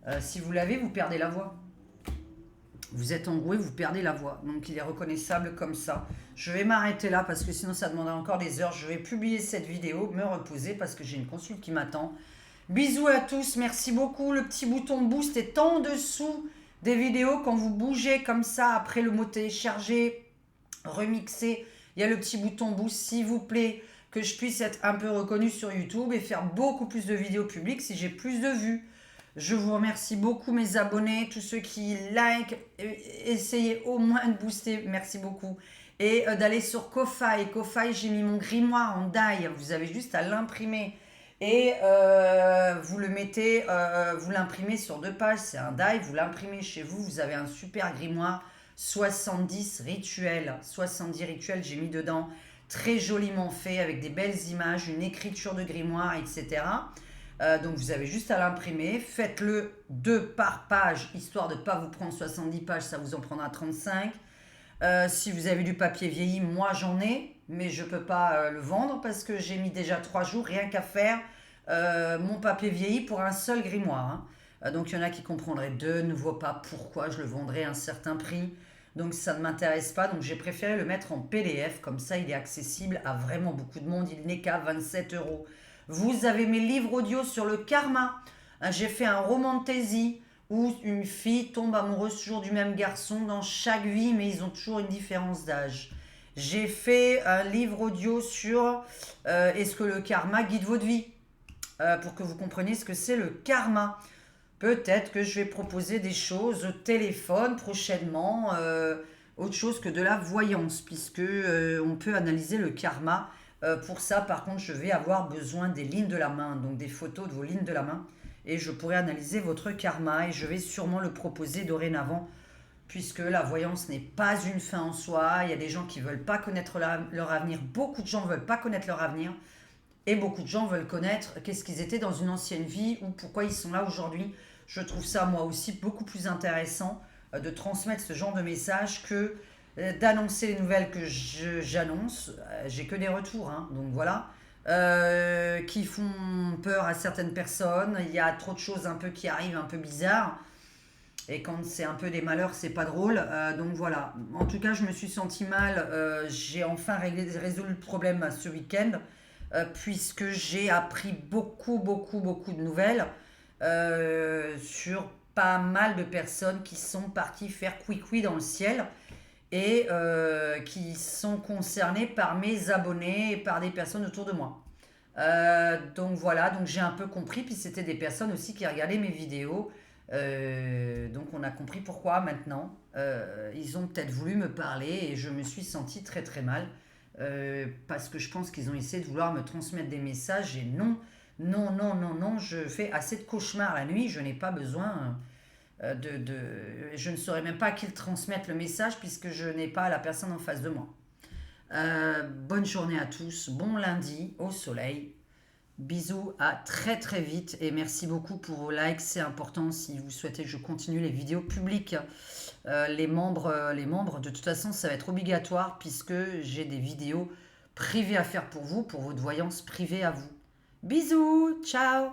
hein. Si vous l'avez, vous perdez la voix. Vous êtes enroué, vous perdez la voix. Donc il est reconnaissable comme ça. Je vais m'arrêter là parce que sinon ça demandera encore des heures. Je vais publier cette vidéo, me reposer parce que j'ai une consulte qui m'attend. Bisous à tous, merci beaucoup. Le petit bouton boost est en dessous des vidéos. Quand vous bougez comme ça, après le mot télécharger, remixer, il y a le petit bouton boost, s'il vous plaît, que je puisse être un peu reconnu sur YouTube et faire beaucoup plus de vidéos publiques si j'ai plus de vues. Je vous remercie beaucoup mes abonnés, tous ceux qui like, essayez au moins de booster, merci beaucoup. Et d'aller sur Ko-Fi. Ko-Fi, j'ai mis mon grimoire en die, vous avez juste à l'imprimer. Et vous le mettez, vous l'imprimez sur 2 pages, c'est un die, vous l'imprimez chez vous, vous avez un super grimoire, 70 rituels, 70 rituels j'ai mis dedans, très joliment fait, avec des belles images, une écriture de grimoire, etc. Donc vous avez juste à l'imprimer, faites-le 2 par page, histoire de ne pas vous prendre 70 pages, ça vous en prendra 35. Si vous avez du papier vieilli, moi j'en ai, mais je ne peux pas le vendre parce que j'ai mis déjà 3 jours rien qu'à faire mon papier vieilli pour un seul grimoire, hein. Donc il y en a qui comprendraient de nouveau pas pourquoi je le vendrais à un certain prix. Donc ça ne m'intéresse pas, donc j'ai préféré le mettre en PDF, comme ça il est accessible à vraiment beaucoup de monde, il n'est qu'à 27 €. Vous avez mes livres audio sur le karma. J'ai fait un romantasy où une fille tombe amoureuse toujours du même garçon dans chaque vie, mais ils ont toujours une différence d'âge. J'ai fait un livre audio sur est-ce que le karma guide votre vie, pour que vous compreniez ce que c'est le karma. Peut-être que je vais proposer des choses au téléphone prochainement, autre chose que de la voyance, puisque on peut analyser le karma. Pour ça, par contre, je vais avoir besoin des lignes de la main, donc des photos de vos lignes de la main, et je pourrai analyser votre karma, et je vais sûrement le proposer dorénavant, puisque la voyance n'est pas une fin en soi. Il y a des gens qui ne veulent pas connaître leur avenir, beaucoup de gens ne veulent pas connaître leur avenir, et beaucoup de gens veulent connaître qu'est-ce qu'ils étaient dans une ancienne vie ou pourquoi ils sont là aujourd'hui. Je trouve ça moi aussi beaucoup plus intéressant de transmettre ce genre de message que d'annoncer les nouvelles que j'annonce. J'ai que des retours, hein, donc voilà. Qui font peur à certaines personnes. Il y a trop de choses un peu qui arrivent, un peu bizarres. Et quand c'est un peu des malheurs, c'est pas drôle. Donc voilà. En tout cas, je me suis sentie mal. J'ai enfin résolu le problème ce week-end. Puisque j'ai appris beaucoup, beaucoup, beaucoup de nouvelles sur pas mal de personnes qui sont parties faire couicoui dans le ciel et qui sont concernées par mes abonnés et par des personnes autour de moi. Donc voilà, donc j'ai un peu compris, puis c'était des personnes aussi qui regardaient mes vidéos. Donc on a compris pourquoi maintenant. Ils ont peut-être voulu me parler et je me suis sentie très très mal. Parce que je pense qu'ils ont essayé de vouloir me transmettre des messages et non, non, non, non, non, je fais assez de cauchemars la nuit, je n'ai pas besoin je ne saurais même pas à qui transmettre le message puisque je n'ai pas la personne en face de moi. Bonne journée à tous, bon lundi au soleil. Bisous, à très très vite et merci beaucoup pour vos likes, c'est important si vous souhaitez que je continue les vidéos publiques. Les membres, de toute façon, ça va être obligatoire puisque j'ai des vidéos privées à faire pour vous, pour votre voyance privée à vous. Bisous, ciao!